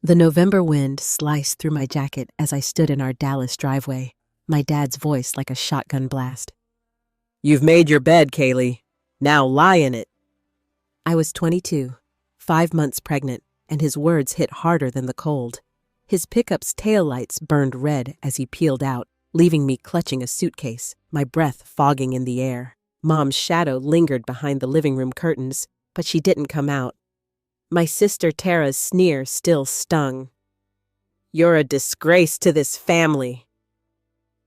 The November wind sliced through my jacket as I stood in our Dallas driveway, my dad's voice like a shotgun blast. You've made your bed, Kaylee. Now lie in it. I was 22, 5 months pregnant, and his words hit harder than the cold. His pickup's taillights burned red as he peeled out, leaving me clutching a suitcase, my breath fogging in the air. Mom's shadow lingered behind the living room curtains, but she didn't come out. My sister Tara's sneer still stung. You're a disgrace to this family.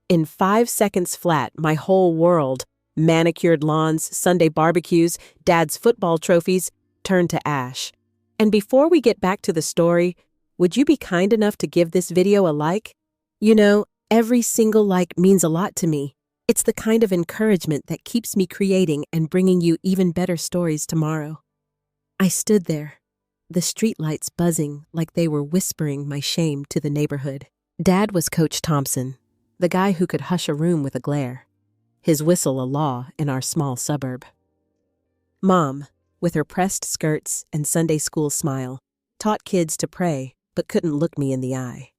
In 5 seconds flat, my whole world, manicured lawns, Sunday barbecues, Dad's football trophies, turned to ash. And before we get back to the story, would you be kind enough to give this video a like? You know, every single like means a lot to me. It's the kind of encouragement that keeps me creating and bringing you even better stories tomorrow. I stood there, the streetlights buzzing like they were whispering my shame to the neighborhood. Dad was Coach Thompson, the guy who could hush a room with a glare, his whistle a law in our small suburb. Mom, with her pressed skirts and Sunday school smile, taught kids to pray but couldn't look me in the eye.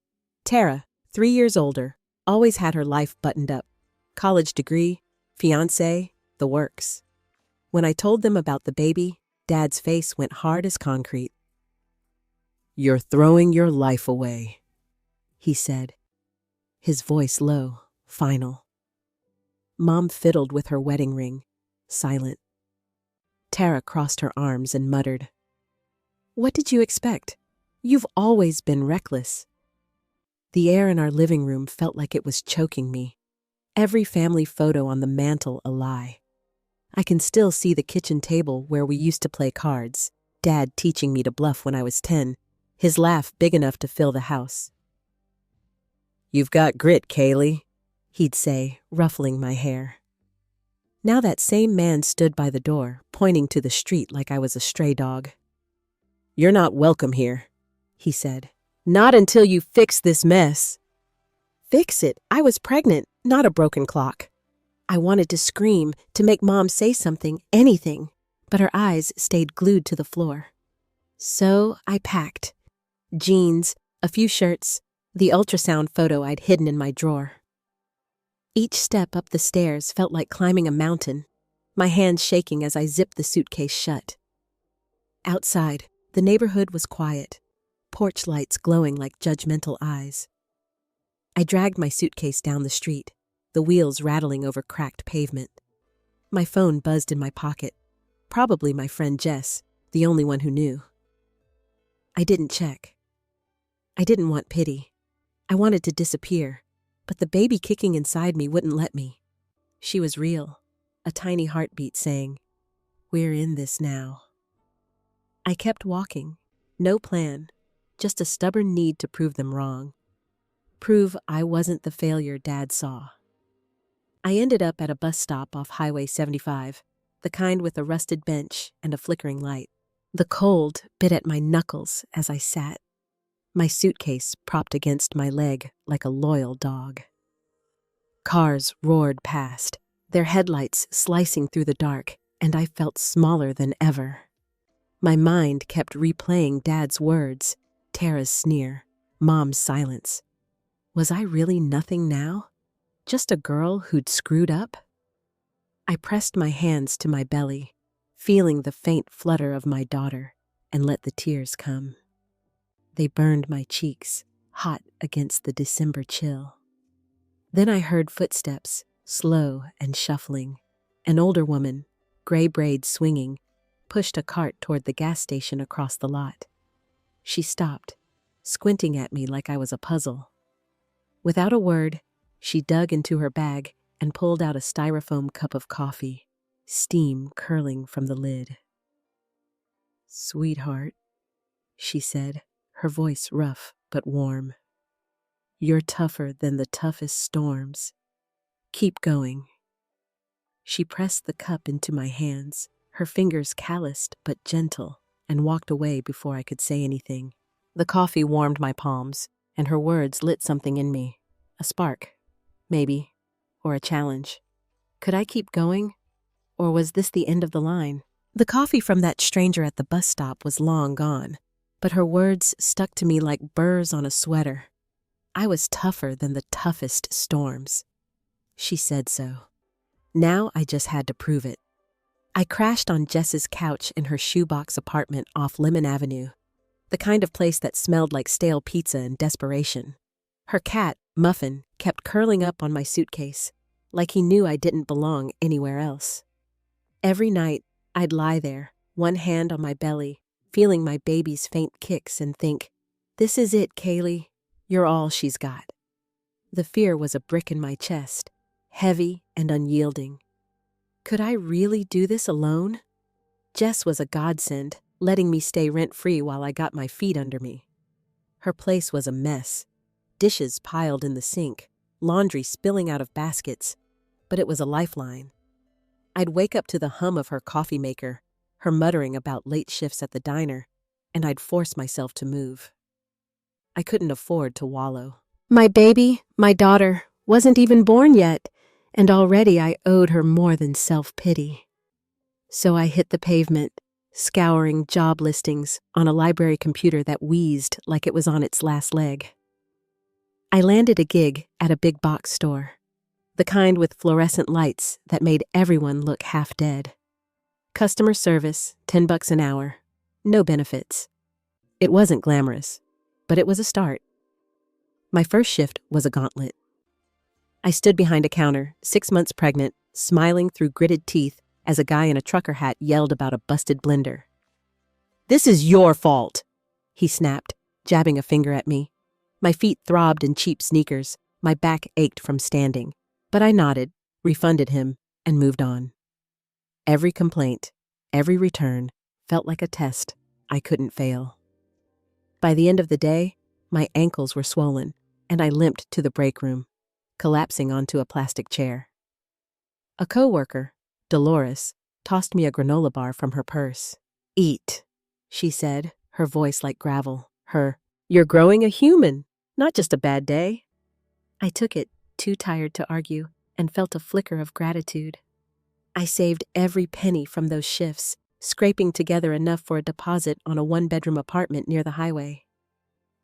Tara, 3 years older, always had her life buttoned up. College degree, fiancé, the works. When I told them about the baby, Dad's face went hard as concrete. You're throwing your life away, he said, his voice low, final. Mom fiddled with her wedding ring, silent. Tara crossed her arms and muttered, "What did you expect? You've always been reckless." The air in our living room felt like it was choking me. Every family photo on the mantel a lie. I can still see the kitchen table where we used to play cards, Dad teaching me to bluff when I was 10, his laugh big enough to fill the house. You've got grit, Kaylee, he'd say, ruffling my hair. Now that same man stood by the door, pointing to the street like I was a stray dog. You're not welcome here, he said. Not until you fix this mess. Fix it? I was pregnant, not a broken clock. I wanted to scream, to make Mom say something, anything, but her eyes stayed glued to the floor. So I packed. Jeans, a few shirts, the ultrasound photo I'd hidden in my drawer. Each step up the stairs felt like climbing a mountain, my hands shaking as I zipped the suitcase shut. Outside, the neighborhood was quiet, porch lights glowing like judgmental eyes. I dragged my suitcase down the street, the wheels rattling over cracked pavement. My phone buzzed in my pocket, probably my friend Jess, the only one who knew. I didn't check. I didn't want pity. I wanted to disappear, but the baby kicking inside me wouldn't let me. She was real, a tiny heartbeat saying, "We're in this now." I kept walking, no plan, just a stubborn need to prove them wrong. Prove I wasn't the failure Dad saw. I ended up at a bus stop off Highway 75, the kind with a rusted bench and a flickering light. The cold bit at my knuckles as I sat, my suitcase propped against my leg like a loyal dog. Cars roared past, their headlights slicing through the dark, and I felt smaller than ever. My mind kept replaying Dad's words, Tara's sneer, Mom's silence. Was I really nothing now? Just a girl who'd screwed up? I pressed my hands to my belly, feeling the faint flutter of my daughter, and let the tears come. They burned my cheeks, hot against the December chill. Then I heard footsteps, slow and shuffling. An older woman, gray braids swinging, pushed a cart toward the gas station across the lot. She stopped, squinting at me like I was a puzzle. Without a word, she dug into her bag and pulled out a styrofoam cup of coffee, steam curling from the lid. "Sweetheart," she said, her voice rough but warm. "You're tougher than the toughest storms. Keep going." She pressed the cup into my hands, her fingers calloused but gentle, and walked away before I could say anything. The coffee warmed my palms, and her words lit something in me. A spark, maybe, or a challenge. Could I keep going? Or was this the end of the line? The coffee from that stranger at the bus stop was long gone, but her words stuck to me like burrs on a sweater. I was tougher than the toughest storms. She said so. Now I just had to prove it. I crashed on Jess's couch in her shoebox apartment off Lemon Avenue, the kind of place that smelled like stale pizza and desperation. Her cat, Muffin, kept curling up on my suitcase, like he knew I didn't belong anywhere else. Every night, I'd lie there, one hand on my belly, feeling my baby's faint kicks and think, "This is it, Kaylee. You're all she's got." The fear was a brick in my chest, heavy and unyielding. Could I really do this alone? Jess was a godsend, letting me stay rent-free while I got my feet under me. Her place was a mess. Dishes piled in the sink, laundry spilling out of baskets, but it was a lifeline. I'd wake up to the hum of her coffee maker, her muttering about late shifts at the diner, and I'd force myself to move. I couldn't afford to wallow. My baby, my daughter, wasn't even born yet, and already I owed her more than self-pity. So I hit the pavement, scouring job listings on a library computer that wheezed like it was on its last leg. I landed a gig at a big box store, the kind with fluorescent lights that made everyone look half dead. Customer service, $10 an hour, no benefits. It wasn't glamorous, but it was a start. My first shift was a gauntlet. I stood behind a counter, 6 months pregnant, smiling through gritted teeth as a guy in a trucker hat yelled about a busted blender. "This is your fault," he snapped, jabbing a finger at me. My feet throbbed in cheap sneakers, my back ached from standing, but I nodded, refunded him, and moved on. Every complaint, every return, felt like a test I couldn't fail. By the end of the day, my ankles were swollen, and I limped to the break room, collapsing onto a plastic chair. A coworker, Dolores, tossed me a granola bar from her purse. "Eat," she said, her voice like gravel. "You're growing a human, not just a bad day." I took it, too tired to argue, and felt a flicker of gratitude. I saved every penny from those shifts, scraping together enough for a deposit on a one-bedroom apartment near the highway.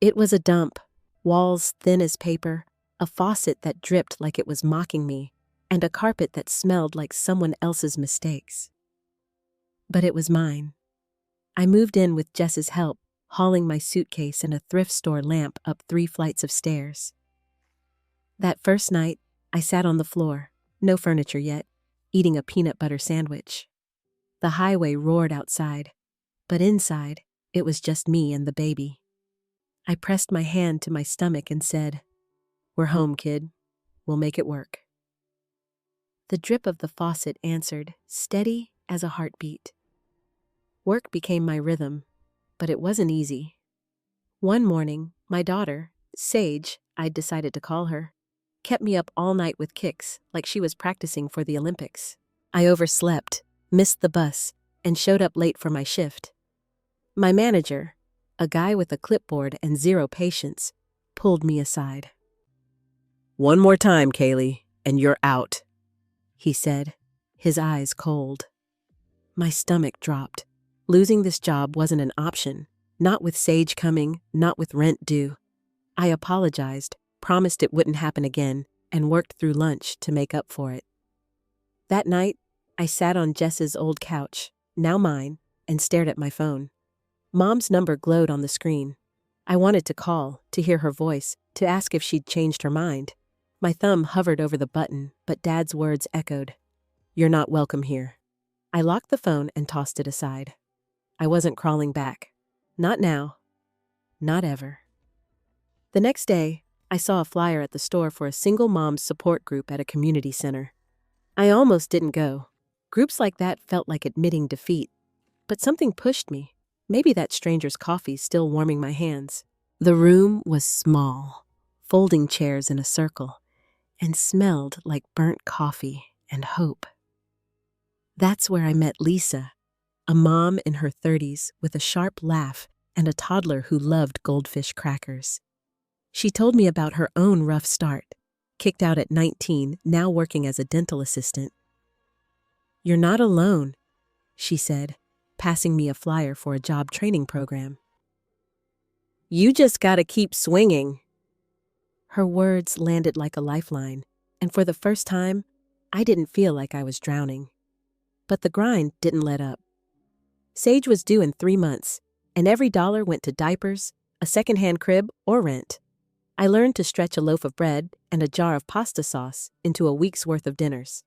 It was a dump, walls thin as paper, a faucet that dripped like it was mocking me, and a carpet that smelled like someone else's mistakes. But it was mine. I moved in with Jess's help, hauling my suitcase and a thrift store lamp up 3 flights of stairs. That first night, I sat on the floor, no furniture yet, eating a peanut butter sandwich. The highway roared outside, but inside, it was just me and the baby. I pressed my hand to my stomach and said, "We're home, kid. We'll make it work." The drip of the faucet answered, steady as a heartbeat. Work became my rhythm, but it wasn't easy. One morning, my daughter, Sage, I'd decided to call her, kept me up all night with kicks like she was practicing for the Olympics. I overslept, missed the bus, and showed up late for my shift. My manager, a guy with a clipboard and zero patience, pulled me aside. "One more time, Kaylee, and you're out," he said, his eyes cold. My stomach dropped. Losing this job wasn't an option, not with Sage coming, not with rent due. I apologized, promised it wouldn't happen again, and worked through lunch to make up for it. That night, I sat on Jess's old couch, now mine, and stared at my phone. Mom's number glowed on the screen. I wanted to call, to hear her voice, to ask if she'd changed her mind. My thumb hovered over the button, but Dad's words echoed, "You're not welcome here." I locked the phone and tossed it aside. I wasn't crawling back. Not now. Not ever. The next day, I saw a flyer at the store for a single mom's support group at a community center. I almost didn't go. Groups like that felt like admitting defeat. But something pushed me. Maybe that stranger's coffee still warming my hands. The room was small, folding chairs in a circle, and smelled like burnt coffee and hope. That's where I met Lisa, a mom in her 30s with a sharp laugh and a toddler who loved goldfish crackers. She told me about her own rough start, kicked out at 19, now working as a dental assistant. "You're not alone," she said, passing me a flyer for a job training program. You just gotta keep swinging. Her words landed like a lifeline, and for the first time, I didn't feel like I was drowning. But the grind didn't let up. Sage was due in 3 months, and every dollar went to diapers, a secondhand crib, or rent. I learned to stretch a loaf of bread and a jar of pasta sauce into a week's worth of dinners.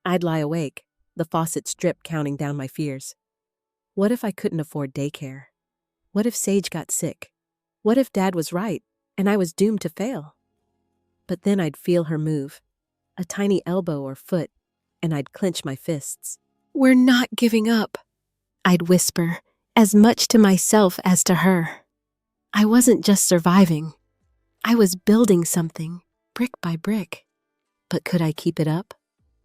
I'd lie awake, the faucet's drip counting down my fears. What if I couldn't afford daycare? What if Sage got sick? What if Dad was right, and I was doomed to fail? But then I'd feel her move, a tiny elbow or foot, and I'd clench my fists. We're not giving up, I'd whisper, as much to myself as to her. I wasn't just surviving. I was building something, brick by brick. But could I keep it up?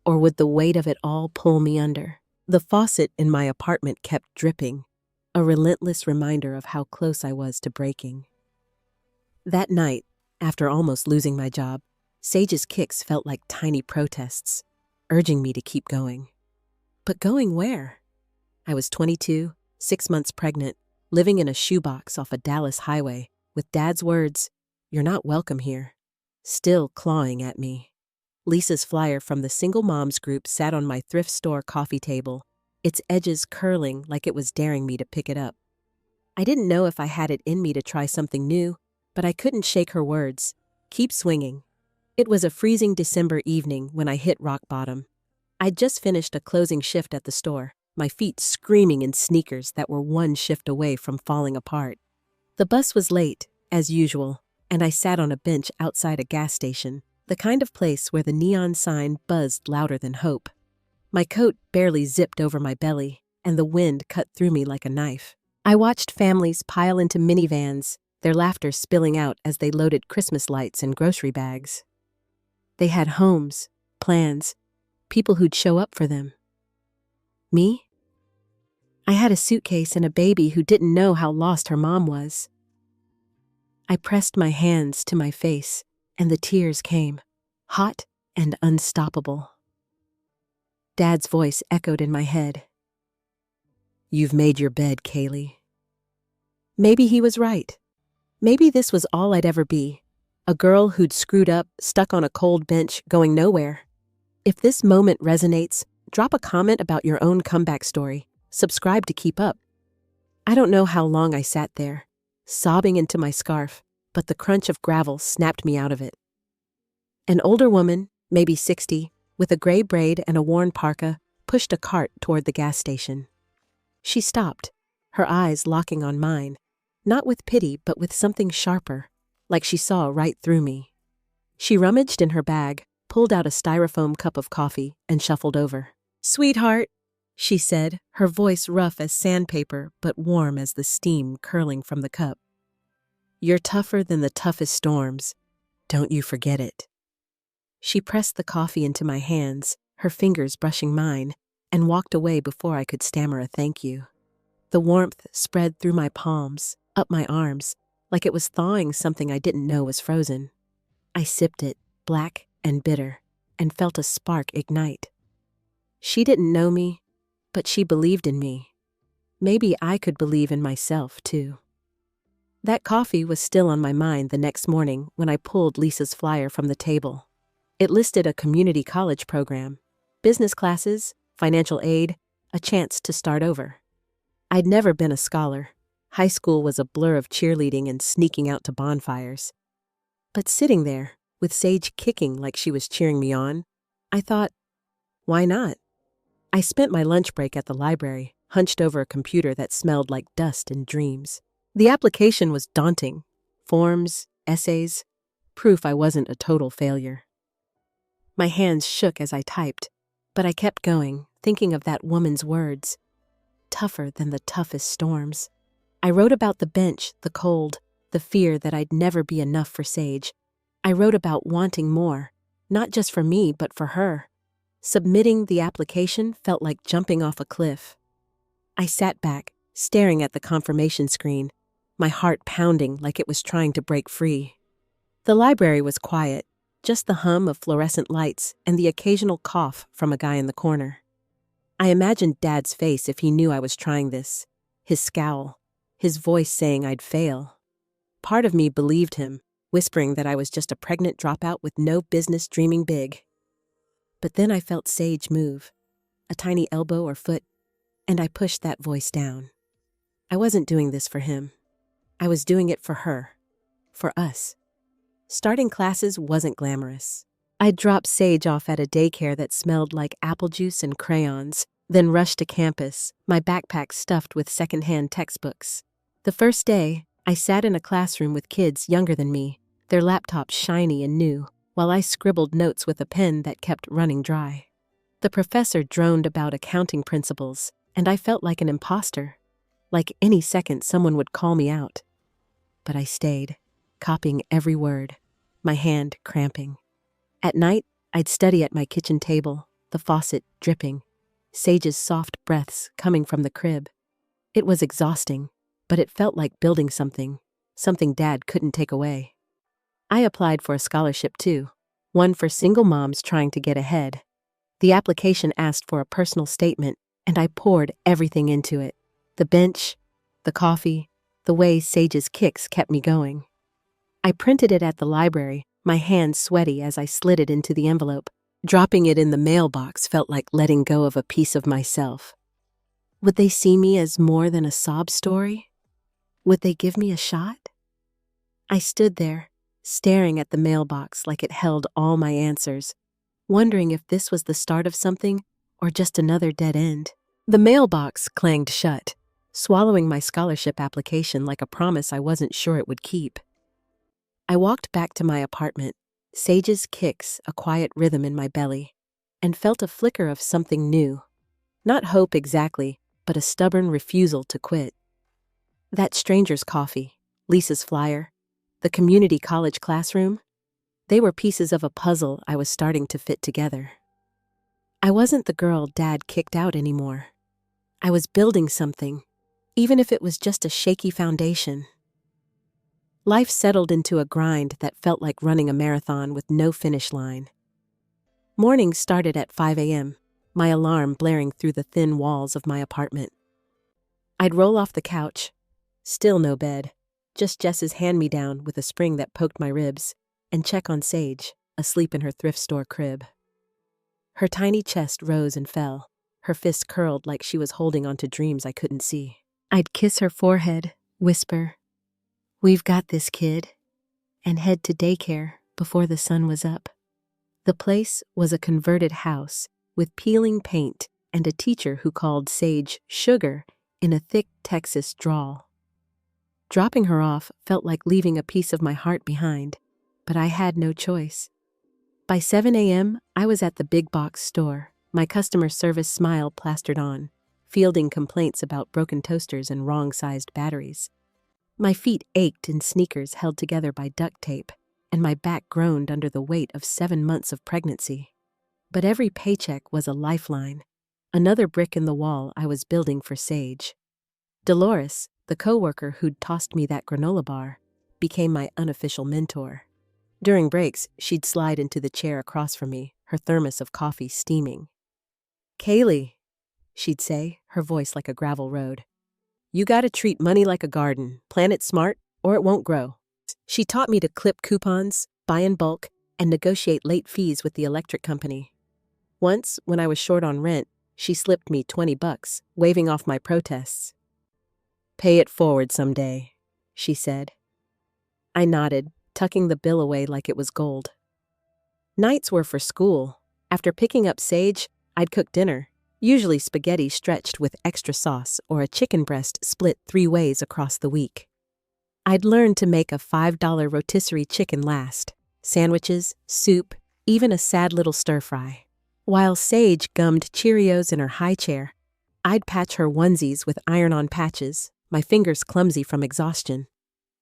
Or would the weight of it all pull me under? The faucet in my apartment kept dripping, a relentless reminder of how close I was to breaking. That night, after almost losing my job, Sage's kicks felt like tiny protests, urging me to keep going. But going where? I was 22, 6 months pregnant, living in a shoebox off a Dallas highway, with Dad's words, "You're not welcome here," still clawing at me. Lisa's flyer from the single moms group sat on my thrift store coffee table, its edges curling like it was daring me to pick it up. I didn't know if I had it in me to try something new, but I couldn't shake her words. Keep swinging. It was a freezing December evening when I hit rock bottom. I'd just finished a closing shift at the store, my feet screaming in sneakers that were one shift away from falling apart. The bus was late, as usual, and I sat on a bench outside a gas station, the kind of place where the neon sign buzzed louder than hope. My coat barely zipped over my belly, and the wind cut through me like a knife. I watched families pile into minivans, their laughter spilling out as they loaded Christmas lights and grocery bags. They had homes, plans, people who'd show up for them. Me? I had a suitcase and a baby who didn't know how lost her mom was. I pressed my hands to my face, and the tears came, hot and unstoppable. Dad's voice echoed in my head. You've made your bed, Kaylee. Maybe he was right. Maybe this was all I'd ever be, a girl who'd screwed up, stuck on a cold bench, going nowhere. If this moment resonates, drop a comment about your own comeback story. Subscribe to keep up. I don't know how long I sat there, sobbing into my scarf, but the crunch of gravel snapped me out of it. An older woman, maybe 60, with a gray braid and a worn parka, pushed a cart toward the gas station. She stopped, her eyes locking on mine, not with pity but with something sharper, like she saw right through me. She rummaged in her bag, pulled out a styrofoam cup of coffee, and shuffled over. "Sweetheart," she said, her voice rough as sandpaper but warm as the steam curling from the cup. "You're tougher than the toughest storms. Don't you forget it." She pressed the coffee into my hands, her fingers brushing mine, and walked away before I could stammer a thank you. The warmth spread through my palms, up my arms, like it was thawing something I didn't know was frozen. I sipped it, black and bitter, and felt a spark ignite. She didn't know me, but she believed in me. Maybe I could believe in myself, too. That coffee was still on my mind the next morning when I pulled Lisa's flyer from the table. It listed a community college program, business classes, financial aid, a chance to start over. I'd never been a scholar. High school was a blur of cheerleading and sneaking out to bonfires. But sitting there, with Sage kicking like she was cheering me on, I thought, why not? I spent my lunch break at the library, hunched over a computer that smelled like dust and dreams. The application was daunting. Forms, essays, proof I wasn't a total failure. My hands shook as I typed, but I kept going, thinking of that woman's words. Tougher than the toughest storms. I wrote about the bench, the cold, the fear that I'd never be enough for Sage. I wrote about wanting more, not just for me, but for her. Submitting the application felt like jumping off a cliff. I sat back, staring at the confirmation screen, my heart pounding like it was trying to break free. The library was quiet, just the hum of fluorescent lights and the occasional cough from a guy in the corner. I imagined Dad's face if he knew I was trying this, his scowl, his voice saying I'd fail. part of me believed him, whispering that I was just a pregnant dropout with no business dreaming big. But then I felt Sage move, a tiny elbow or foot, and I pushed that voice down. I wasn't doing this for him. I was doing it for her. For us. Starting classes wasn't glamorous. I'd drop Sage off at a daycare that smelled like apple juice and crayons, then rush to campus, my backpack stuffed with secondhand textbooks. The first day, I sat in a classroom with kids younger than me, their laptops shiny and new, while I scribbled notes with a pen that kept running dry. The professor droned about accounting principles, and I felt like an imposter. Like any second someone would call me out. But I stayed, copying every word, my hand cramping. At night, I'd study at my kitchen table, the faucet dripping, Sage's soft breaths coming from the crib. It was exhausting, but it felt like building something Dad couldn't take away. I applied for a scholarship too, one for single moms trying to get ahead. The application asked for a personal statement, and I poured everything into it. The bench, the coffee, the way Sage's kicks kept me going. I printed it at the library, my hands sweaty as I slid it into the envelope. Dropping it in the mailbox felt like letting go of a piece of myself. Would they see me as more than a sob story? Would they give me a shot? I stood there, staring at the mailbox like it held all my answers, wondering if this was the start of something or just another dead end. The mailbox clanged shut, swallowing my scholarship application like a promise I wasn't sure it would keep. I walked back to my apartment, Sage's kicks a quiet rhythm in my belly, and felt a flicker of something new. Not hope exactly, but a stubborn refusal to quit. That stranger's coffee, Lisa's flyer, the community college classroom, they were pieces of a puzzle I was starting to fit together. I wasn't the girl Dad kicked out anymore. I was building something, even if it was just a shaky foundation. Life settled into a grind that felt like running a marathon with no finish line. Mornings started at 5 a.m., my alarm blaring through the thin walls of my apartment. I'd roll off the couch, still no bed, just Jess's hand-me-down with a spring that poked my ribs, and check on Sage, asleep in her thrift store crib. Her tiny chest rose and fell, her fist curled like she was holding onto dreams I couldn't see. I'd kiss her forehead, whisper, "We've got this, kid," and head to daycare before the sun was up. The place was a converted house with peeling paint and a teacher who called Sage Sugar in a thick Texas drawl. Dropping her off felt like leaving a piece of my heart behind, but I had no choice. By 7 a.m., I was at the big box store, my customer service smile plastered on, fielding complaints about broken toasters and wrong-sized batteries. My feet ached in sneakers held together by duct tape, and my back groaned under the weight of 7 months of pregnancy. But every paycheck was a lifeline, another brick in the wall I was building for Sage. Dolores, the coworker who'd tossed me that granola bar, became my unofficial mentor. During breaks, she'd slide into the chair across from me, her thermos of coffee steaming. "Kaylee," she'd say, her voice like a gravel road. "You gotta treat money like a garden, plant it smart, or it won't grow." She taught me to clip coupons, buy in bulk, and negotiate late fees with the electric company. Once, when I was short on rent, she slipped me $20, waving off my protests. "Pay it forward someday," she said. I nodded, tucking the bill away like it was gold. Nights were for school. After picking up Sage, I'd cook dinner, usually spaghetti stretched with extra sauce or a chicken breast split 3 ways across the week. I'd learned to make a $5 rotisserie chicken last, sandwiches, soup, even a sad little stir-fry. While Sage gummed Cheerios in her high chair, I'd patch her onesies with iron-on patches, my fingers clumsy from exhaustion.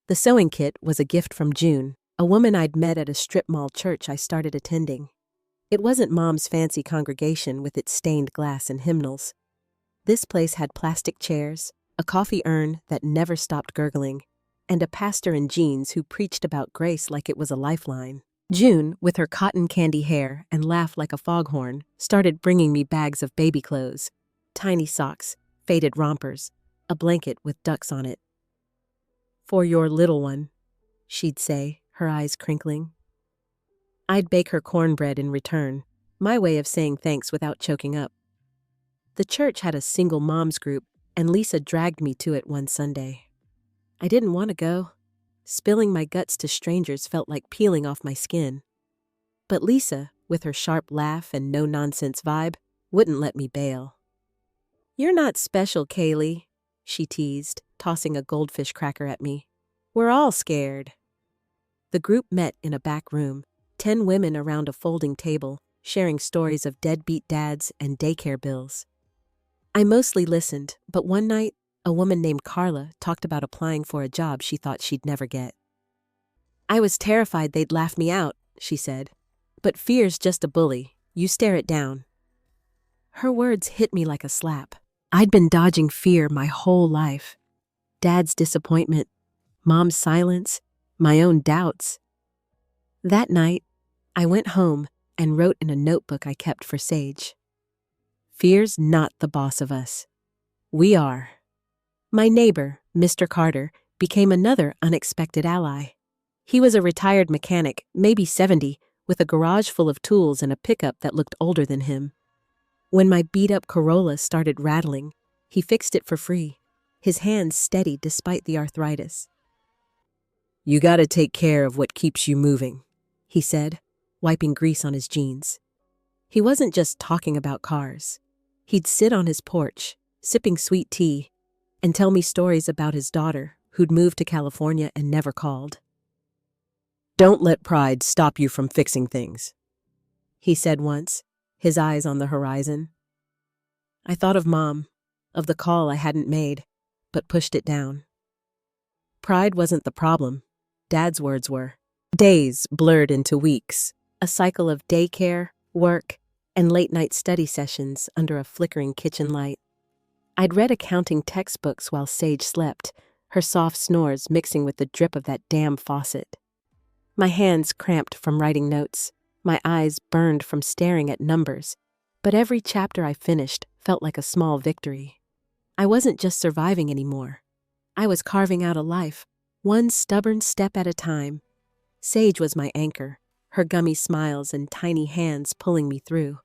The sewing kit was a gift from June, a woman I'd met at a strip mall church I started attending. It wasn't Mom's fancy congregation with its stained glass and hymnals. This place had plastic chairs, a coffee urn that never stopped gurgling, and a pastor in jeans who preached about grace like it was a lifeline. June, with her cotton candy hair and laugh like a foghorn, started bringing me bags of baby clothes, tiny socks, faded rompers, a blanket with ducks on it. "For your little one," she'd say, her eyes crinkling. I'd bake her cornbread in return, my way of saying thanks without choking up. The church had a single moms group, and Lisa dragged me to it one Sunday. I didn't want to go. Spilling my guts to strangers felt like peeling off my skin. But Lisa, with her sharp laugh and no-nonsense vibe, wouldn't let me bail. "You're not special, Kaylee," she teased, tossing a goldfish cracker at me. "We're all scared." The group met in a back room, 10 women around a folding table, sharing stories of deadbeat dads and daycare bills. I mostly listened, but one night, a woman named Carla talked about applying for a job she thought she'd never get. "I was terrified they'd laugh me out," she said. "But fear's just a bully. You stare it down." Her words hit me like a slap. I'd been dodging fear my whole life. Dad's disappointment, Mom's silence, my own doubts. That night, I went home and wrote in a notebook I kept for Sage. "Fear's not the boss of us. We are." My neighbor, Mr. Carter, became another unexpected ally. He was a retired mechanic, maybe 70, with a garage full of tools and a pickup that looked older than him. When my beat-up Corolla started rattling, he fixed it for free, his hands steady despite the arthritis. "You gotta take care of what keeps you moving," he said, wiping grease on his jeans. He wasn't just talking about cars. He'd sit on his porch, sipping sweet tea, and tell me stories about his daughter, who'd moved to California and never called. "Don't let pride stop you from fixing things," he said once, his eyes on the horizon. I thought of Mom, of the call I hadn't made, but pushed it down. Pride wasn't the problem. Dad's words were. Days blurred into weeks, a cycle of daycare, work, and late-night study sessions under a flickering kitchen light. I'd read accounting textbooks while Sage slept, her soft snores mixing with the drip of that damn faucet. My hands cramped from writing notes, my eyes burned from staring at numbers, but every chapter I finished felt like a small victory. I wasn't just surviving anymore. I was carving out a life, one stubborn step at a time. Sage was my anchor, her gummy smiles and tiny hands pulling me through.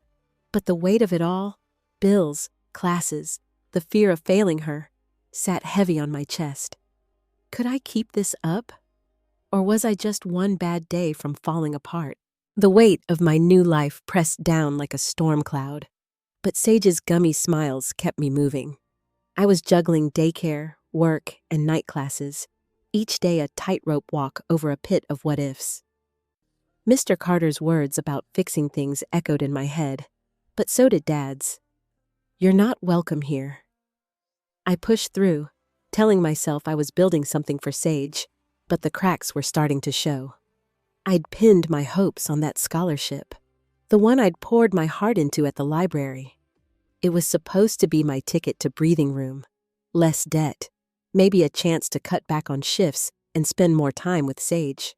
But the weight of it all, bills, classes, the fear of failing her, sat heavy on my chest. Could I keep this up? Or was I just one bad day from falling apart? The weight of my new life pressed down like a storm cloud. But Sage's gummy smiles kept me moving. I was juggling daycare, work, and night classes, each day a tightrope walk over a pit of what-ifs. Mr. Carter's words about fixing things echoed in my head, but so did Dad's. "You're not welcome here." I pushed through, telling myself I was building something for Sage, but the cracks were starting to show. I'd pinned my hopes on that scholarship, the one I'd poured my heart into at the library. It was supposed to be my ticket to breathing room, less debt, maybe a chance to cut back on shifts and spend more time with Sage.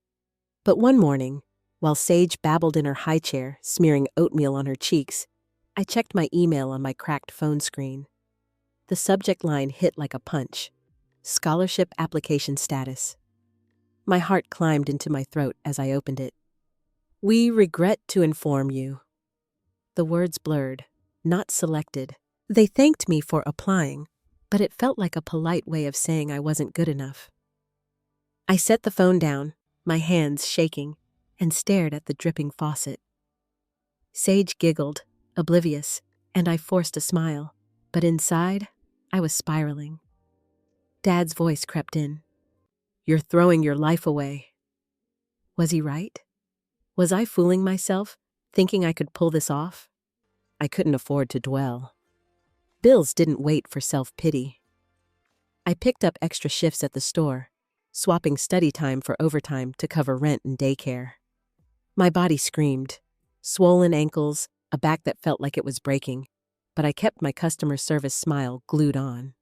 But one morning, while Sage babbled in her high chair, smearing oatmeal on her cheeks, I checked my email on my cracked phone screen. The subject line hit like a punch. Scholarship application status. My heart climbed into my throat as I opened it. "We regret to inform you." The words blurred, not selected. They thanked me for applying, but it felt like a polite way of saying I wasn't good enough. I set the phone down, my hands shaking, and stared at the dripping faucet. Sage giggled, oblivious, and I forced a smile, but inside, I was spiraling. Dad's voice crept in. "You're throwing your life away." Was he right? Was I fooling myself, thinking I could pull this off? I couldn't afford to dwell. Bills didn't wait for self-pity. I picked up extra shifts at the store, swapping study time for overtime to cover rent and daycare. My body screamed, swollen ankles, a back that felt like it was breaking, but I kept my customer service smile glued on.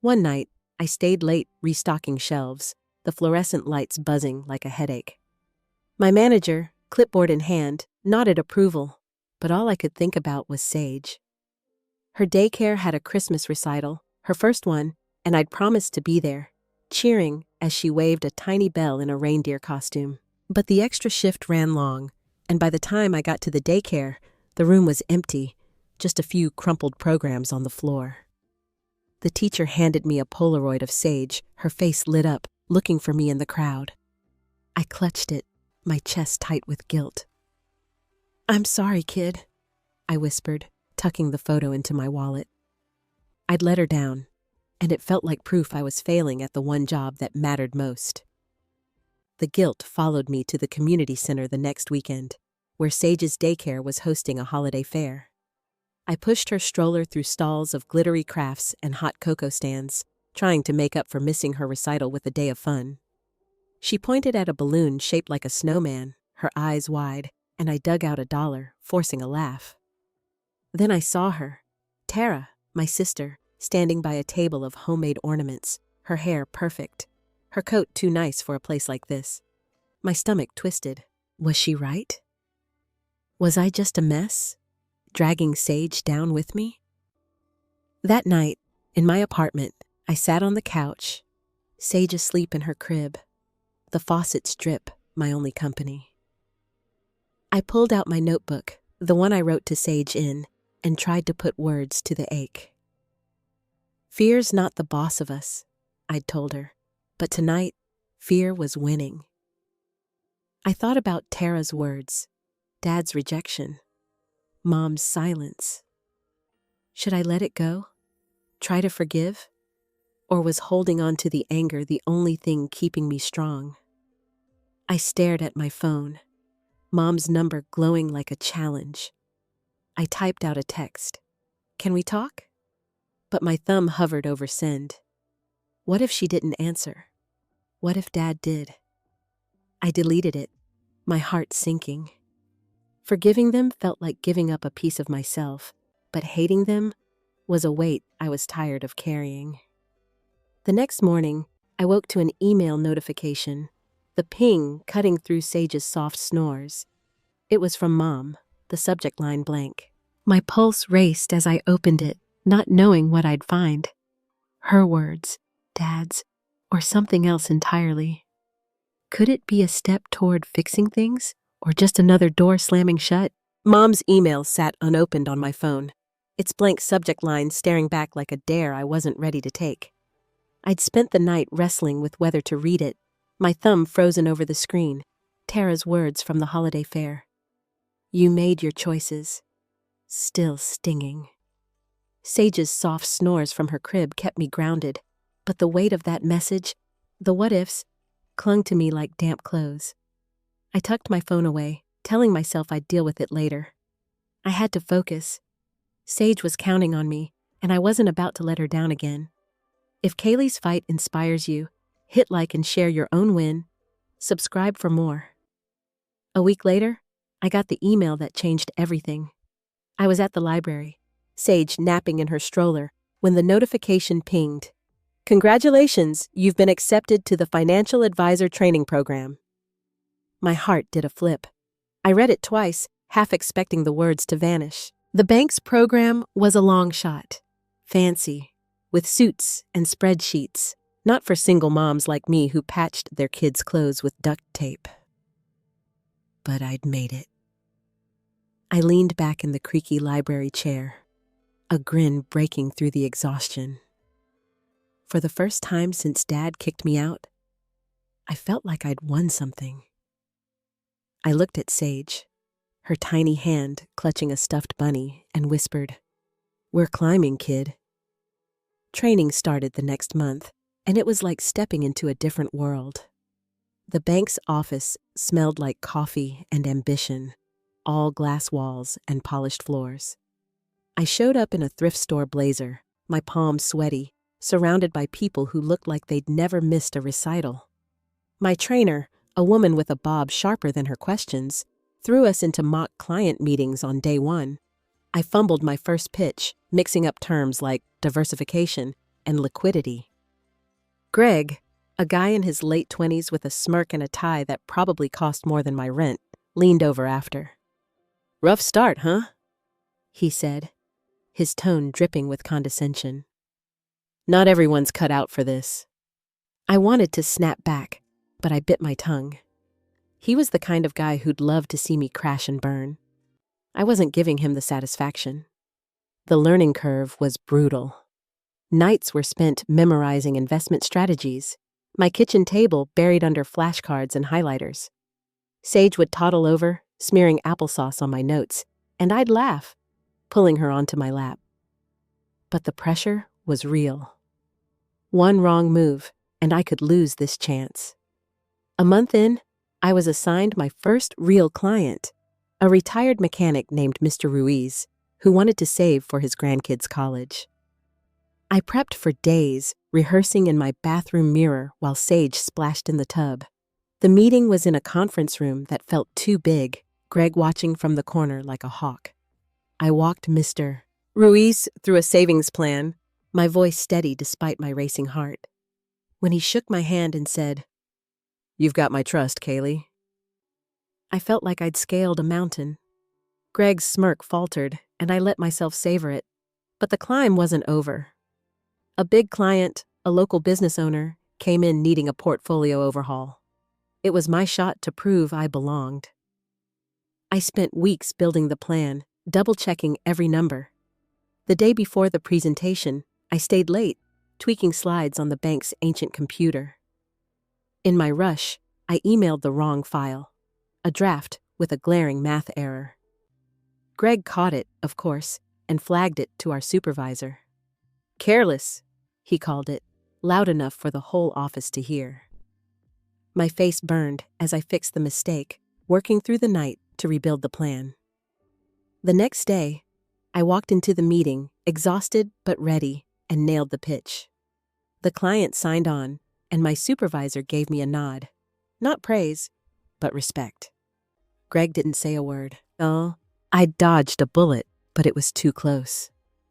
One night, I stayed late restocking shelves, the fluorescent lights buzzing like a headache. My manager, clipboard in hand, nodded approval, but all I could think about was Sage. Her daycare had a Christmas recital, her first one, and I'd promised to be there. cheering as she waved a tiny bell in a reindeer costume. But the extra shift ran long, and by the time I got to the daycare, the room was empty, just a few crumpled programs on the floor. The teacher handed me a Polaroid of Sage, her face lit up, looking for me in the crowd. I clutched it, my chest tight with guilt. "I'm sorry, kid," I whispered, tucking the photo into my wallet. I'd let her down, and it felt like proof I was failing at the one job that mattered most. The guilt followed me to the community center the next weekend, where Sage's daycare was hosting a holiday fair. I pushed her stroller through stalls of glittery crafts and hot cocoa stands, trying to make up for missing her recital with a day of fun. She pointed at a balloon shaped like a snowman, her eyes wide, and I dug out $1, forcing a laugh. Then I saw her, Tara, my sister, standing by a table of homemade ornaments, her hair perfect, her coat too nice for a place like this. My stomach twisted. Was she right? Was I just a mess, dragging Sage down with me? That night, in my apartment, I sat on the couch, Sage asleep in her crib, the faucet's drip my only company. I pulled out my notebook, the one I wrote to Sage in, and tried to put words to the ache. "Fear's not the boss of us," I'd told her, but tonight, fear was winning. I thought about Tara's words, Dad's rejection, Mom's silence. Should I let it go? Try to forgive? Or was holding on to the anger the only thing keeping me strong? I stared at my phone, Mom's number glowing like a challenge. I typed out a text. "Can we talk?" But my thumb hovered over send. What if she didn't answer? What if Dad did? I deleted it, my heart sinking. Forgiving them felt like giving up a piece of myself, but hating them was a weight I was tired of carrying. The next morning, I woke to an email notification, the ping cutting through Sage's soft snores. It was from Mom, the subject line blank. My pulse raced as I opened it, not knowing what I'd find. Her words, Dad's, or something else entirely. Could it be a step toward fixing things, or just another door slamming shut? Mom's email sat unopened on my phone, its blank subject line staring back like a dare I wasn't ready to take. I'd spent the night wrestling with whether to read it, my thumb frozen over the screen, Tara's words from the holiday fair. "You made your choices." Still stinging. Sage's soft snores from her crib kept me grounded, but the weight of that message, the what-ifs, clung to me like damp clothes. I tucked my phone away, telling myself I'd deal with it later. I had to focus. Sage was counting on me, and I wasn't about to let her down again. If Kaylee's fight inspires you, hit like and share your own win. Subscribe for more. A week later, I got the email that changed everything. I was at the library, Sage napping in her stroller, when the notification pinged. "Congratulations, you've been accepted to the Financial Advisor Training Program." My heart did a flip. I read it twice, half expecting the words to vanish. The bank's program was a long shot. Fancy, with suits and spreadsheets, not for single moms like me who patched their kids' clothes with duct tape. But I'd made it. I leaned back in the creaky library chair, a grin breaking through the exhaustion. For the first time since Dad kicked me out, I felt like I'd won something. I looked at Sage, her tiny hand clutching a stuffed bunny, and whispered, "We're climbing, kid." Training started the next month, and it was like stepping into a different world. The bank's office smelled like coffee and ambition, all glass walls and polished floors. I showed up in a thrift store blazer, my palms sweaty, surrounded by people who looked like they'd never missed a recital. My trainer, a woman with a bob sharper than her questions, threw us into mock client meetings on day one. I fumbled my first pitch, mixing up terms like diversification and liquidity. Greg, a guy in his late 20s with a smirk and a tie that probably cost more than my rent, leaned over after. "Rough start, huh?" he said, his tone dripping with condescension. "Not everyone's cut out for this." I wanted to snap back, but I bit my tongue. He was the kind of guy who'd love to see me crash and burn. I wasn't giving him the satisfaction. The learning curve was brutal. Nights were spent memorizing investment strategies, my kitchen table buried under flashcards and highlighters. Sage would toddle over, smearing applesauce on my notes, and I'd laugh, pulling her onto my lap. But the pressure was real. One wrong move, and I could lose this chance. A month in, I was assigned my first real client, a retired mechanic named Mr. Ruiz, who wanted to save for his grandkids' college. I prepped for days, rehearsing in my bathroom mirror while Sage splashed in the tub. The meeting was in a conference room that felt too big, Greg watching from the corner like a hawk. I walked Mr. Ruiz through a savings plan, my voice steady despite my racing heart. When he shook my hand and said, "You've got my trust, Kaylee," I felt like I'd scaled a mountain. Greg's smirk faltered, and I let myself savor it. But the climb wasn't over. A big client, a local business owner, came in needing a portfolio overhaul. It was my shot to prove I belonged. I spent weeks building the plan, double-checking every number. The day before the presentation, I stayed late, tweaking slides on the bank's ancient computer. In my rush, I emailed the wrong file, a draft with a glaring math error. Greg caught it, of course, and flagged it to our supervisor. "Careless," he called it, loud enough for the whole office to hear. My face burned as I fixed the mistake, working through the night to rebuild the plan. The next day, I walked into the meeting, exhausted but ready, and nailed the pitch. The client signed on, and my supervisor gave me a nod. Not praise, but respect. Greg didn't say a word. Oh, I dodged a bullet, but it was too close.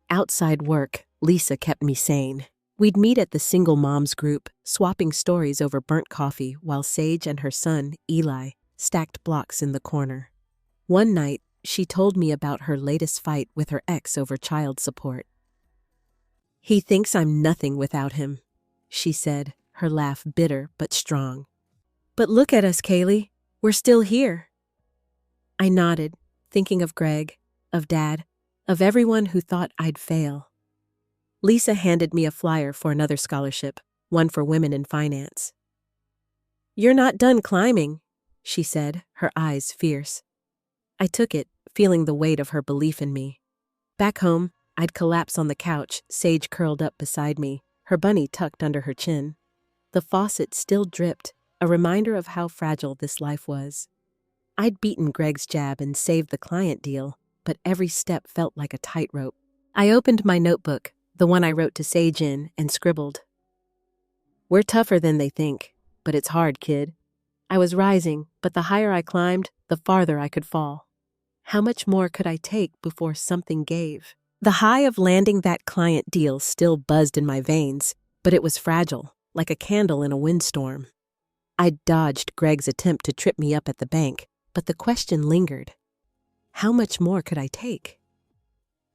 Outside work, Lisa kept me sane. We'd meet at the single moms group, swapping stories over burnt coffee while Sage and her son, Eli, stacked blocks in the corner. One night, she told me about her latest fight with her ex over child support. "He thinks I'm nothing without him," she said, her laugh bitter but strong. "But look at us, Kaylee. We're still here." I nodded, thinking of Greg, of Dad, of everyone who thought I'd fail. Lisa handed me a flyer for another scholarship, one for women in finance. "You're not done climbing," she said, her eyes fierce. I took it, feeling the weight of her belief in me. Back home, I'd collapse on the couch, Sage curled up beside me, her bunny tucked under her chin. The faucet still dripped, a reminder of how fragile this life was. I'd beaten Greg's jab and saved the client deal, but every step felt like a tightrope. I opened my notebook, the one I wrote to Sage in, and scribbled. "We're tougher than they think, but it's hard, kid." I was rising, but the higher I climbed, the farther I could fall. How much more could I take before something gave? The high of landing that client deal still buzzed in my veins, but it was fragile, like a candle in a windstorm. I'd dodged Greg's attempt to trip me up at the bank, but the question lingered. How much more could I take?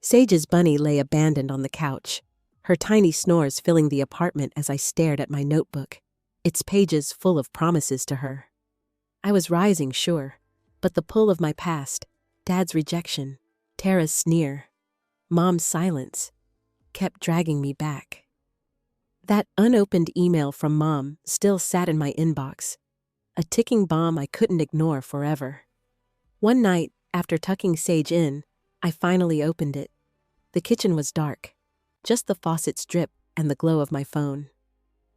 Sage's bunny lay abandoned on the couch, her tiny snores filling the apartment as I stared at my notebook, its pages full of promises to her. I was rising, sure, but the pull of my past, Dad's rejection, Tara's sneer, Mom's silence, kept dragging me back. That unopened email from Mom still sat in my inbox, a ticking bomb I couldn't ignore forever. One night, after tucking Sage in, I finally opened it. The kitchen was dark, just the faucet's drip and the glow of my phone.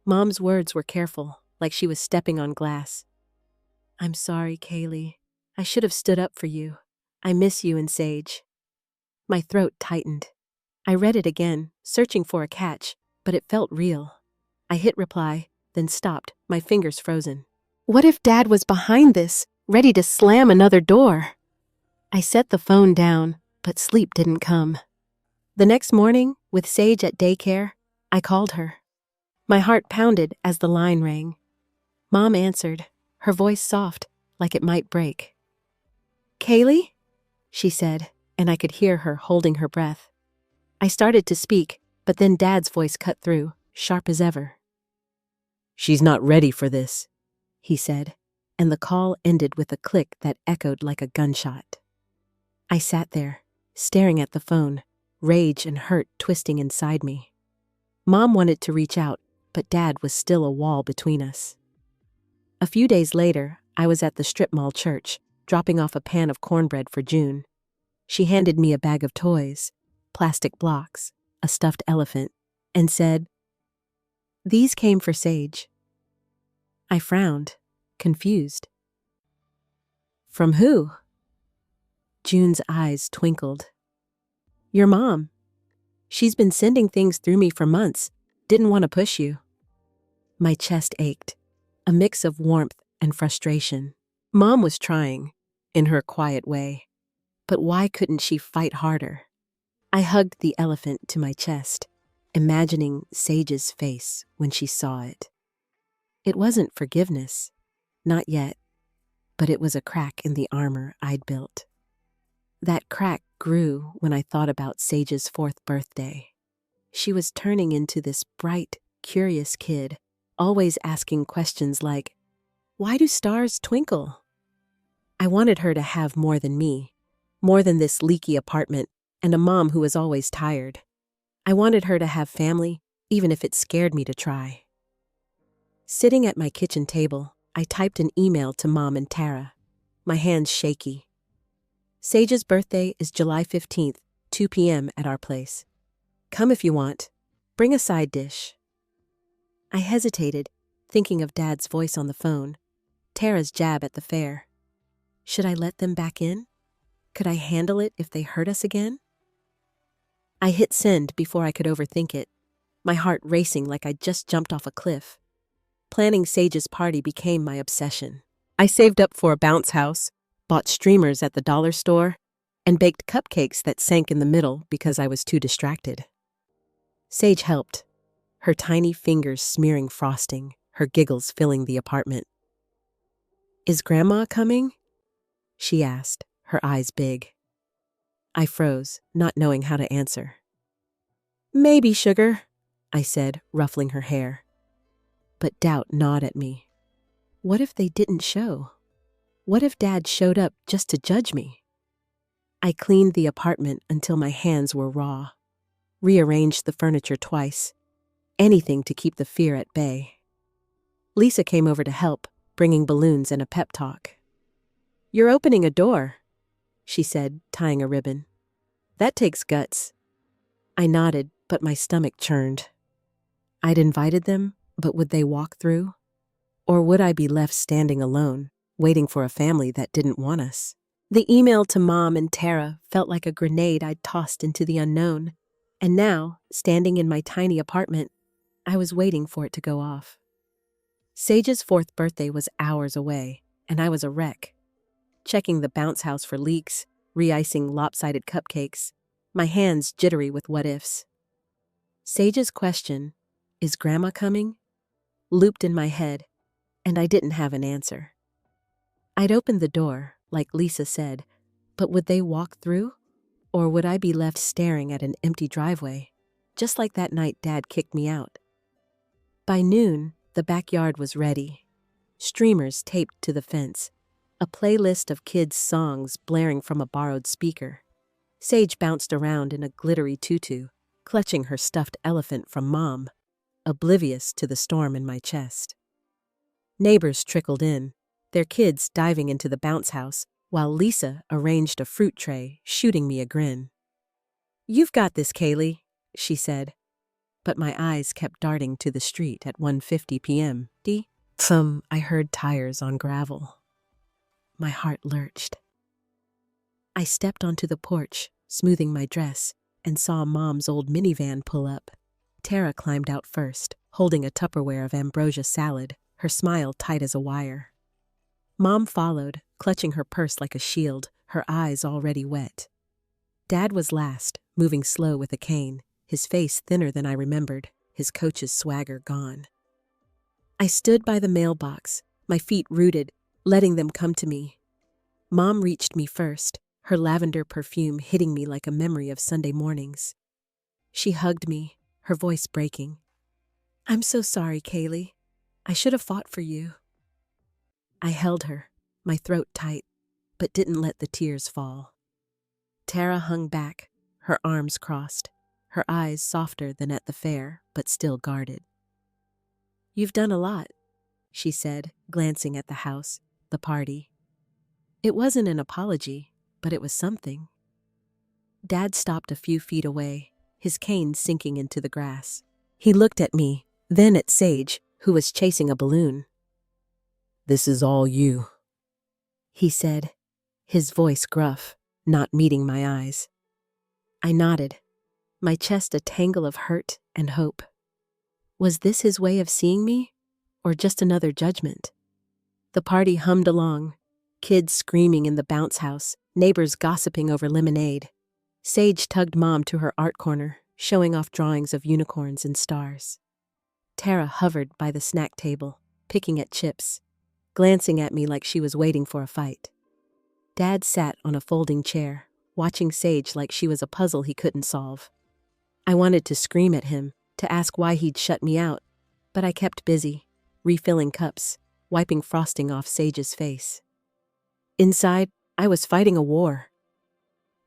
Mom's words were careful, like she was stepping on glass. "I'm sorry, Kaylee. I should have stood up for you. I miss you and Sage." My throat tightened. I read it again, searching for a catch, but it felt real. I hit reply, then stopped, my fingers frozen. What if Dad was behind this, ready to slam another door? I set the phone down, but sleep didn't come. The next morning, with Sage at daycare, I called her. My heart pounded as the line rang. Mom answered, her voice soft, like it might break. "Kaylee?" she said, and I could hear her holding her breath. I started to speak, but then Dad's voice cut through, sharp as ever. She's not ready for this. he said, and the call ended with a click that echoed like a gunshot. I sat there, staring at the phone, rage and hurt twisting inside me. Mom wanted to reach out, but Dad was still a wall between us. A few days later, I was at the strip mall church, dropping off a pan of cornbread for June. She handed me a bag of toys, plastic blocks, a stuffed elephant, and said, "These came for Sage." I frowned, confused. "From who?" June's eyes twinkled. "Your mom. She's been sending things through me for months. Didn't want to push you." My chest ached, a mix of warmth and frustration. Mom was trying, in her quiet way. But why couldn't she fight harder? I hugged the elephant to my chest, imagining Sage's face when she saw it. It wasn't forgiveness, not yet, but it was a crack in the armor I'd built. That crack grew when I thought about Sage's 4th birthday. She was turning into this bright, curious kid, always asking questions like, "Why do stars twinkle?" I wanted her to have more than me, more than this leaky apartment and a mom who was always tired. I wanted her to have family, even if it scared me to try. Sitting at my kitchen table, I typed an email to Mom and Tara, my hands shaky. "Sage's birthday is July 15th, 2 p.m. at our place. Come if you want. Bring a side dish." I hesitated, thinking of Dad's voice on the phone, Tara's jab at the fair. Should I let them back in? Could I handle it if they hurt us again? I hit send before I could overthink it, my heart racing like I'd just jumped off a cliff. Planning Sage's party became my obsession. I saved up for a bounce house, bought streamers at the dollar store, and baked cupcakes that sank in the middle because I was too distracted. Sage helped, her tiny fingers smearing frosting, her giggles filling the apartment. "Is Grandma coming?" she asked, her eyes big. I froze, not knowing how to answer. "Maybe, sugar," I said, ruffling her hair. But doubt gnawed at me. What if they didn't show? What if Dad showed up just to judge me? I cleaned the apartment until my hands were raw, rearranged the furniture twice, anything to keep the fear at bay. Lisa came over to help, bringing balloons and a pep talk. "You're opening a door," she said, tying a ribbon. "That takes guts." I nodded, but my stomach churned. I'd invited them, but would they walk through? Or would I be left standing alone, waiting for a family that didn't want us? The email to Mom and Tara felt like a grenade I'd tossed into the unknown, and now, standing in my tiny apartment, I was waiting for it to go off. Sage's 4th birthday was hours away, and I was a wreck. Checking the bounce house for leaks, re-icing lopsided cupcakes, my hands jittery with what-ifs. Sage's question, "Is Grandma coming?" looped in my head, and I didn't have an answer. I'd opened the door, like Lisa said, but would they walk through? Or would I be left staring at an empty driveway, just like that night Dad kicked me out? By noon, the backyard was ready. Streamers taped to the fence, a playlist of kids' songs blaring from a borrowed speaker. Sage bounced around in a glittery tutu, clutching her stuffed elephant from Mom, oblivious to the storm in my chest. Neighbors trickled in, their kids diving into the bounce house, while Lisa arranged a fruit tray, shooting me a grin. "You've got this, Kaylee," she said, but my eyes kept darting to the street at 1:50 p.m. I heard tires on gravel. My heart lurched. I stepped onto the porch, smoothing my dress, and saw Mom's old minivan pull up. Tara climbed out first, holding a Tupperware of ambrosia salad, her smile tight as a wire. Mom followed, clutching her purse like a shield, her eyes already wet. Dad was last, moving slow with a cane, his face thinner than I remembered, his coach's swagger gone. I stood by the mailbox, my feet rooted, letting them come to me. Mom reached me first, her lavender perfume hitting me like a memory of Sunday mornings. She hugged me, her voice breaking. "I'm so sorry, Kaylee." I should have fought for you. I held her, my throat tight, but didn't let the tears fall. Tara hung back, her arms crossed, her eyes softer than at the fair, but still guarded. You've done a lot, she said, glancing at the house, the party. It wasn't an apology, but it was something. Dad stopped a few feet away, his cane sinking into the grass. He looked at me, then at Sage, who was chasing a balloon. This is all you, he said, his voice gruff, not meeting my eyes. I nodded, my chest a tangle of hurt and hope. Was this his way of seeing me, or just another judgment? The party hummed along, kids screaming in the bounce house, neighbors gossiping over lemonade. Sage tugged Mom to her art corner, showing off drawings of unicorns and stars. Tara hovered by the snack table, picking at chips, glancing at me like she was waiting for a fight. Dad sat on a folding chair, watching Sage like she was a puzzle he couldn't solve. I wanted to scream at him, to ask why he'd shut me out, but I kept busy, refilling cups, wiping frosting off Sage's face. Inside, I was fighting a war.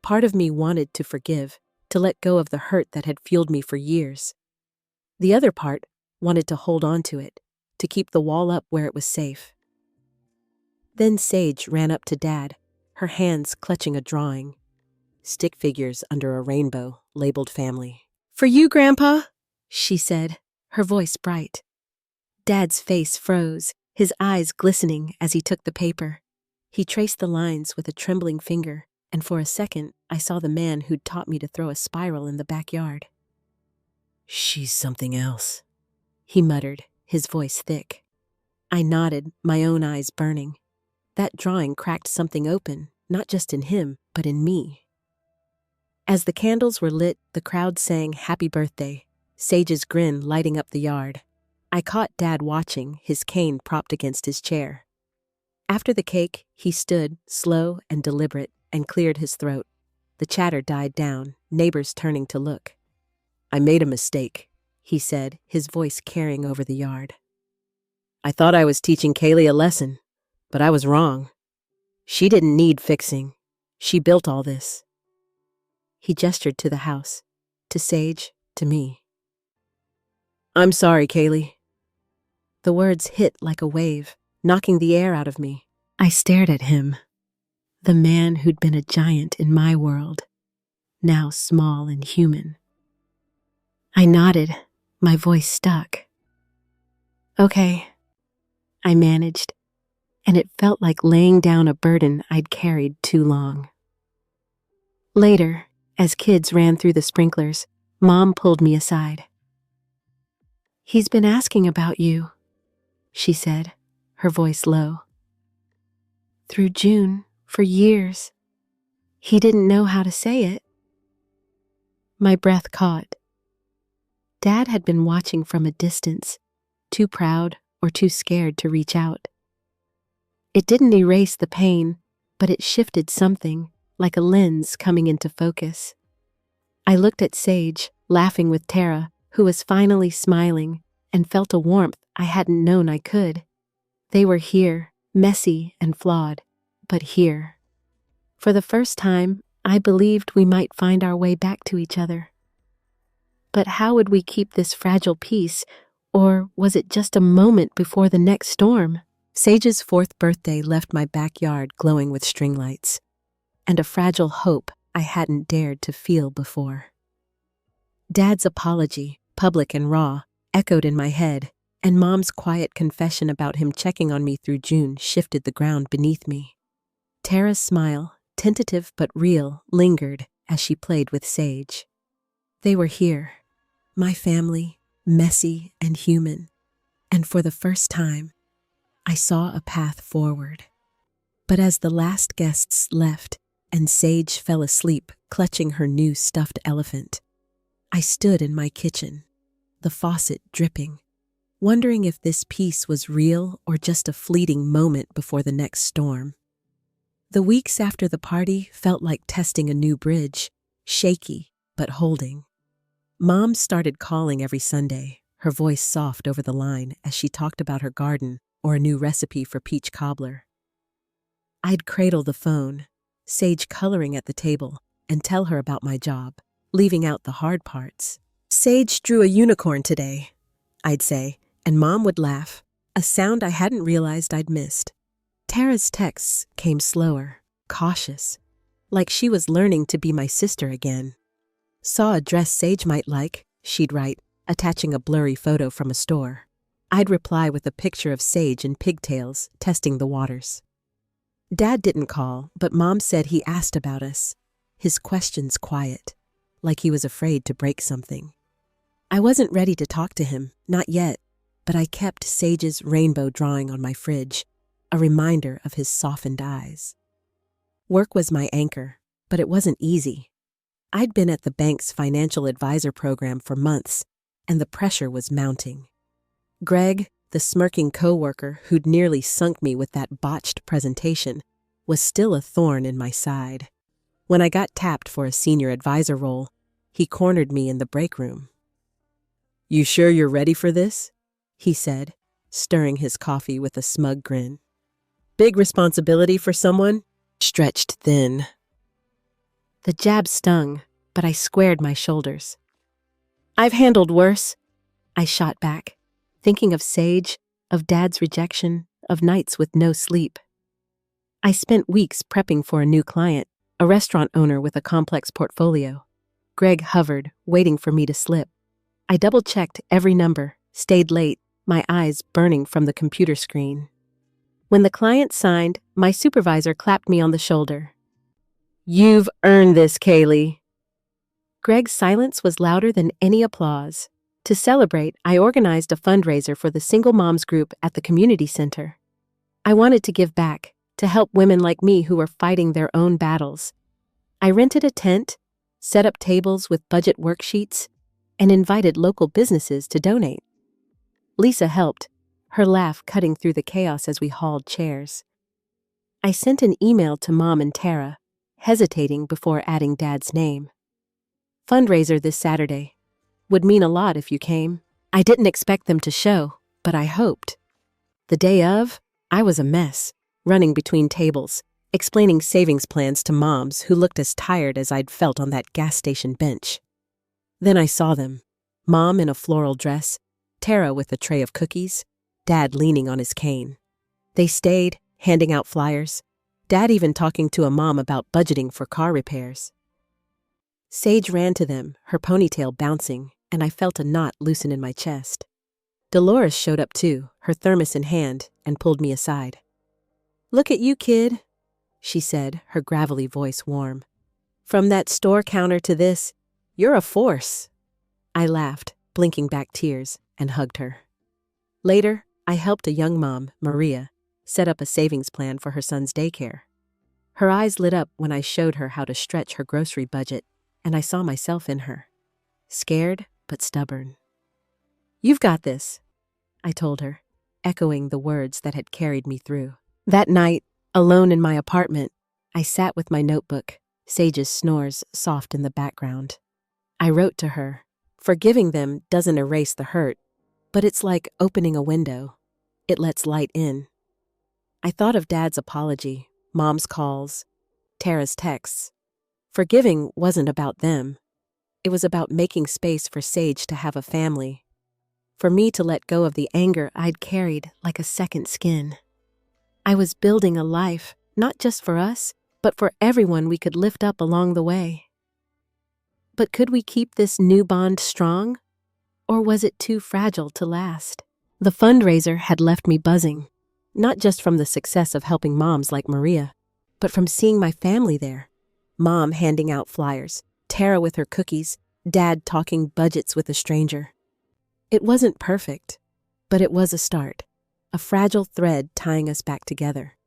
Part of me wanted to forgive, to let go of the hurt that had fueled me for years. The other part wanted to hold on to it, to keep the wall up where it was safe. Then Sage ran up to Dad, her hands clutching a drawing. Stick figures under a rainbow, labeled family. "For you, Grandpa," she said, her voice bright. Dad's face froze, his eyes glistening as he took the paper. He traced the lines with a trembling finger, and for a second I saw the man who'd taught me to throw a spiral in the backyard. She's something else, he muttered, his voice thick. I nodded, my own eyes burning. That drawing cracked something open, not just in him, but in me. As the candles were lit, the crowd sang "Happy Birthday," Sage's grin lighting up the yard. I caught Dad watching, his cane propped against his chair. After the cake, he stood, slow and deliberate, and cleared his throat. The chatter died down, neighbors turning to look. I made a mistake, he said, his voice carrying over the yard. I thought I was teaching Kaylee a lesson, but I was wrong. She didn't need fixing. She built all this. He gestured to the house, to Sage, to me. I'm sorry, Kaylee. The words hit like a wave, knocking the air out of me. I stared at him, the man who'd been a giant in my world, now small and human. I nodded, my voice stuck. Okay, I managed, and it felt like laying down a burden I'd carried too long. Later, as kids ran through the sprinklers, Mom pulled me aside. "He's been asking about you," she said, her voice low. "Through June, for years. He didn't know how to say it." My breath caught. Dad had been watching from a distance, too proud or too scared to reach out. It didn't erase the pain, but it shifted something, like a lens coming into focus. I looked at Sage, laughing with Tara, who was finally smiling, and felt a warmth I hadn't known I could. They were here, messy and flawed, but here. For the first time, I believed we might find our way back to each other. But how would we keep this fragile peace, or was it just a moment before the next storm? Sage's 4th birthday left my backyard glowing with string lights, and a fragile hope I hadn't dared to feel before. Dad's apology, public and raw, echoed in my head, and Mom's quiet confession about him checking on me through June shifted the ground beneath me. Tara's smile, tentative but real, lingered as she played with Sage. They were here, my family, messy and human, and for the first time, I saw a path forward. But as the last guests left and Sage fell asleep clutching her new stuffed elephant, I stood in my kitchen, the faucet dripping, wondering if this peace was real or just a fleeting moment before the next storm. The weeks after the party felt like testing a new bridge, shaky but holding. Mom started calling every Sunday, her voice soft over the line as she talked about her garden or a new recipe for peach cobbler. I'd cradle the phone, Sage coloring at the table, and tell her about my job, leaving out the hard parts. "Sage drew a unicorn today," I'd say, and Mom would laugh, a sound I hadn't realized I'd missed. Tara's texts came slower, cautious, like she was learning to be my sister again. "Saw a dress Sage might like," she'd write, attaching a blurry photo from a store. I'd reply with a picture of Sage in pigtails, testing the waters. Dad didn't call, but Mom said he asked about us, his questions quiet, like he was afraid to break something. I wasn't ready to talk to him, not yet, but I kept Sage's rainbow drawing on my fridge, a reminder of his softened eyes. Work was my anchor, but it wasn't easy. I'd been at the bank's financial advisor program for months, and the pressure was mounting. Greg, the smirking coworker who'd nearly sunk me with that botched presentation, was still a thorn in my side. When I got tapped for a senior advisor role, he cornered me in the break room. "You sure you're ready for this?" he said, stirring his coffee with a smug grin. "Big responsibility for someone stretched thin." The jab stung, but I squared my shoulders. "I've handled worse," I shot back, thinking of Sage, of Dad's rejection, of nights with no sleep. I spent weeks prepping for a new client, a restaurant owner with a complex portfolio. Greg hovered, waiting for me to slip. I double-checked every number, stayed late, my eyes burning from the computer screen. When the client signed, my supervisor clapped me on the shoulder. "You've earned this, Kaylee." Greg's silence was louder than any applause. To celebrate, I organized a fundraiser for the single moms group at the community center. I wanted to give back, to help women like me who were fighting their own battles. I rented a tent, set up tables with budget worksheets, and invited local businesses to donate. Lisa helped, her laugh cutting through the chaos as we hauled chairs. I sent an email to Mom and Tara, hesitating before adding Dad's name. "Fundraiser this Saturday. Would mean a lot if you came." I didn't expect them to show, but I hoped. The day of, I was a mess, running between tables, explaining savings plans to moms who looked as tired as I'd felt on that gas station bench. Then I saw them, Mom in a floral dress, Tara with a tray of cookies, Dad leaning on his cane. They stayed, handing out flyers, Dad even talking to a mom about budgeting for car repairs. Sage ran to them, her ponytail bouncing, and I felt a knot loosen in my chest. Dolores showed up too, her thermos in hand, and pulled me aside. "Look at you, kid," she said, her gravelly voice warm. "From that store counter to this, you're a force." I laughed, blinking back tears, and hugged her. Later, I helped a young mom, Maria, set up a savings plan for her son's daycare. Her eyes lit up when I showed her how to stretch her grocery budget, and I saw myself in her. Scared, but stubborn. "You've got this," I told her, echoing the words that had carried me through. That night, alone in my apartment, I sat with my notebook, Sage's snores soft in the background. I wrote to her, "Forgiving them doesn't erase the hurt, but it's like opening a window. It lets light in." I thought of Dad's apology, Mom's calls, Tara's texts. Forgiving wasn't about them. It was about making space for Sage to have a family, for me to let go of the anger I'd carried like a second skin. I was building a life, not just for us, but for everyone we could lift up along the way. But could we keep this new bond strong? Or was it too fragile to last? The fundraiser had left me buzzing, not just from the success of helping moms like Maria, but from seeing my family there. Mom handing out flyers, Tara with her cookies, Dad talking budgets with a stranger. It wasn't perfect, but it was a start, a fragile thread tying us back together.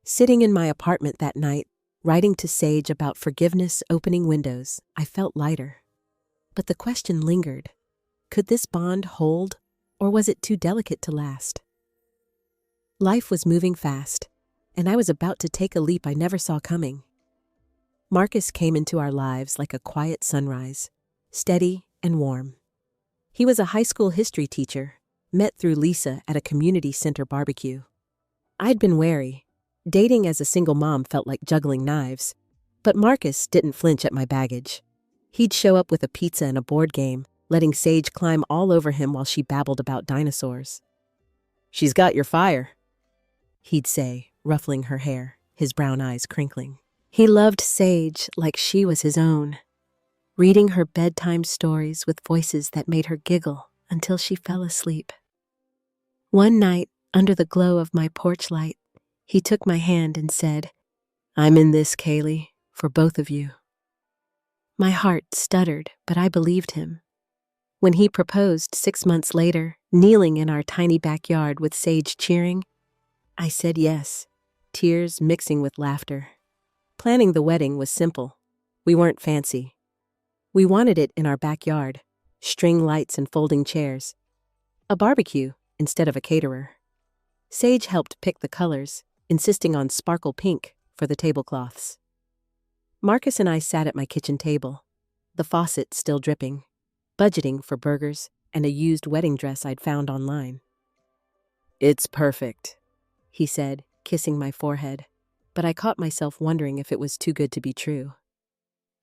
Sitting in my apartment that night, writing to Sage about forgiveness opening windows, I felt lighter. But the question lingered. Could this bond hold, or was it too delicate to last? Life was moving fast, and I was about to take a leap I never saw coming. Marcus came into our lives like a quiet sunrise, steady and warm. He was a high school history teacher, met through Lisa at a community center barbecue. I'd been wary. Dating as a single mom felt like juggling knives. But Marcus didn't flinch at my baggage. He'd show up with a pizza and a board game, letting Sage climb all over him while she babbled about dinosaurs. "She's got your fire," he'd say, ruffling her hair, his brown eyes crinkling. He loved Sage like she was his own, reading her bedtime stories with voices that made her giggle until she fell asleep. One night, under the glow of my porch light, he took my hand and said, "I'm in this, Kaylee, for both of you." My heart stuttered, but I believed him. When he proposed 6 months later, kneeling in our tiny backyard with Sage cheering, I said yes, tears mixing with laughter. Planning the wedding was simple. We weren't fancy. We wanted it in our backyard, string lights and folding chairs. A barbecue instead of a caterer. Sage helped pick the colors, insisting on sparkle pink for the tablecloths. Marcus and I sat at my kitchen table, the faucet still dripping, budgeting for burgers and a used wedding dress I'd found online. "It's perfect," he said, kissing my forehead, but I caught myself wondering if it was too good to be true.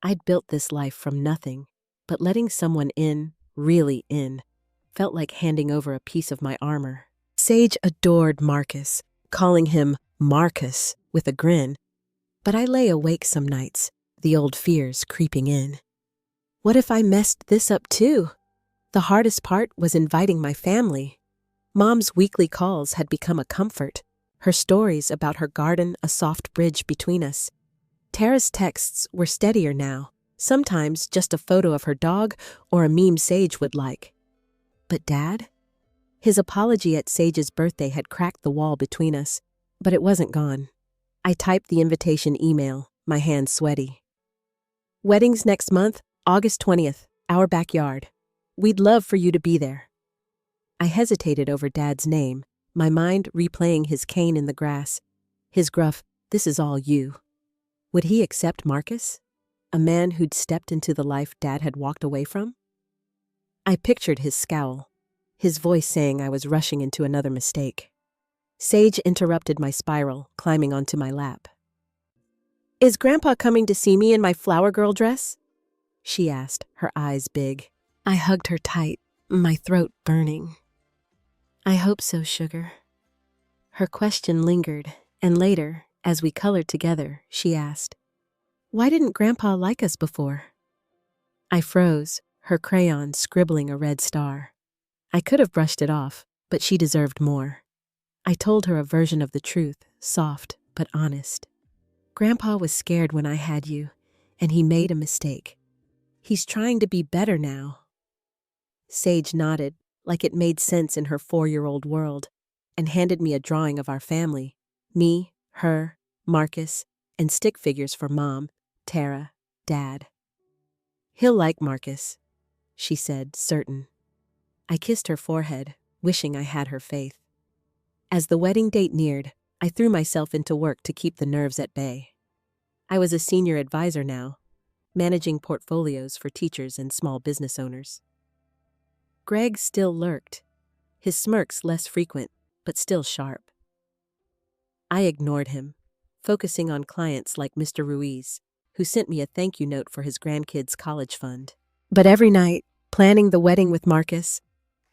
I'd built this life from nothing, but letting someone in, really in, felt like handing over a piece of my armor. Sage adored Marcus, calling him Marcus with a grin, but I lay awake some nights, the old fears creeping in. What if I messed this up too? The hardest part was inviting my family. Mom's weekly calls had become a comfort, her stories about her garden a soft bridge between us. Tara's texts were steadier now, sometimes just a photo of her dog or a meme Sage would like. But Dad? His apology at Sage's birthday had cracked the wall between us, but it wasn't gone. I typed the invitation email, my hands sweaty. "Weddings next month, August 20th, our backyard. We'd love for you to be there." I hesitated over Dad's name, my mind replaying his cane in the grass, his gruff, "This is all you." Would he accept Marcus? A man who'd stepped into the life Dad had walked away from? I pictured his scowl, his voice saying I was rushing into another mistake. Sage interrupted my spiral, climbing onto my lap. "Is Grandpa coming to see me in my flower girl dress?" she asked, her eyes big. I hugged her tight, my throat burning. "I hope so, sugar." Her question lingered, and later, as we colored together, she asked, "Why didn't Grandpa like us before?" I froze, her crayon scribbling a red star. I could have brushed it off, but she deserved more. I told her a version of the truth, soft but honest. "Grandpa was scared when I had you, and he made a mistake. He's trying to be better now." Sage nodded, like it made sense in her 4-year-old world, and handed me a drawing of our family, me, her, Marcus, and stick figures for Mom, Tara, Dad. "He'll like Marcus," she said, certain. I kissed her forehead, wishing I had her faith. As the wedding date neared, I threw myself into work to keep the nerves at bay. I was a senior advisor now, managing portfolios for teachers and small business owners. Greg still lurked, his smirks less frequent, but still sharp. I ignored him, focusing on clients like Mr. Ruiz, who sent me a thank you note for his grandkids' college fund. But every night, planning the wedding with Marcus,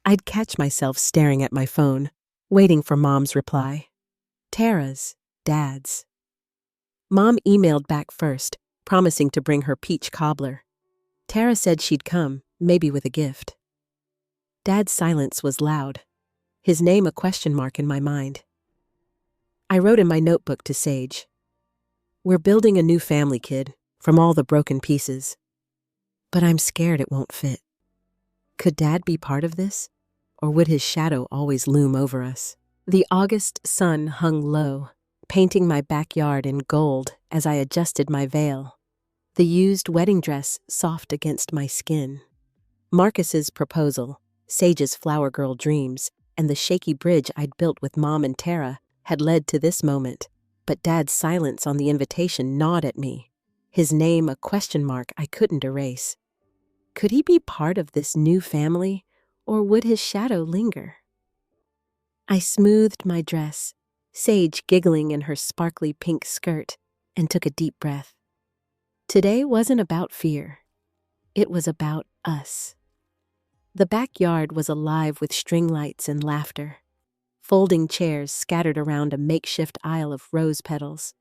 I'd catch myself staring at my phone, waiting for Mom's reply. Tara's, Dad's. Mom emailed back first, promising to bring her peach cobbler. Tara said she'd come, maybe with a gift. Dad's silence was loud, his name a question mark in my mind. I wrote in my notebook to Sage, "We're building a new family, kid, from all the broken pieces. But I'm scared it won't fit. Could Dad be part of this? Or would his shadow always loom over us?" The August sun hung low, painting my backyard in gold as I adjusted my veil, the used wedding dress soft against my skin. Marcus's proposal, Sage's flower girl dreams, and the shaky bridge I'd built with Mom and Tara had led to this moment, but Dad's silence on the invitation gnawed at me, his name a question mark I couldn't erase. Could he be part of this new family, or would his shadow linger? I smoothed my dress, Sage giggling in her sparkly pink skirt, and took a deep breath. Today wasn't about fear. It was about us. The backyard was alive with string lights and laughter. Folding chairs scattered around a makeshift aisle of rose petals.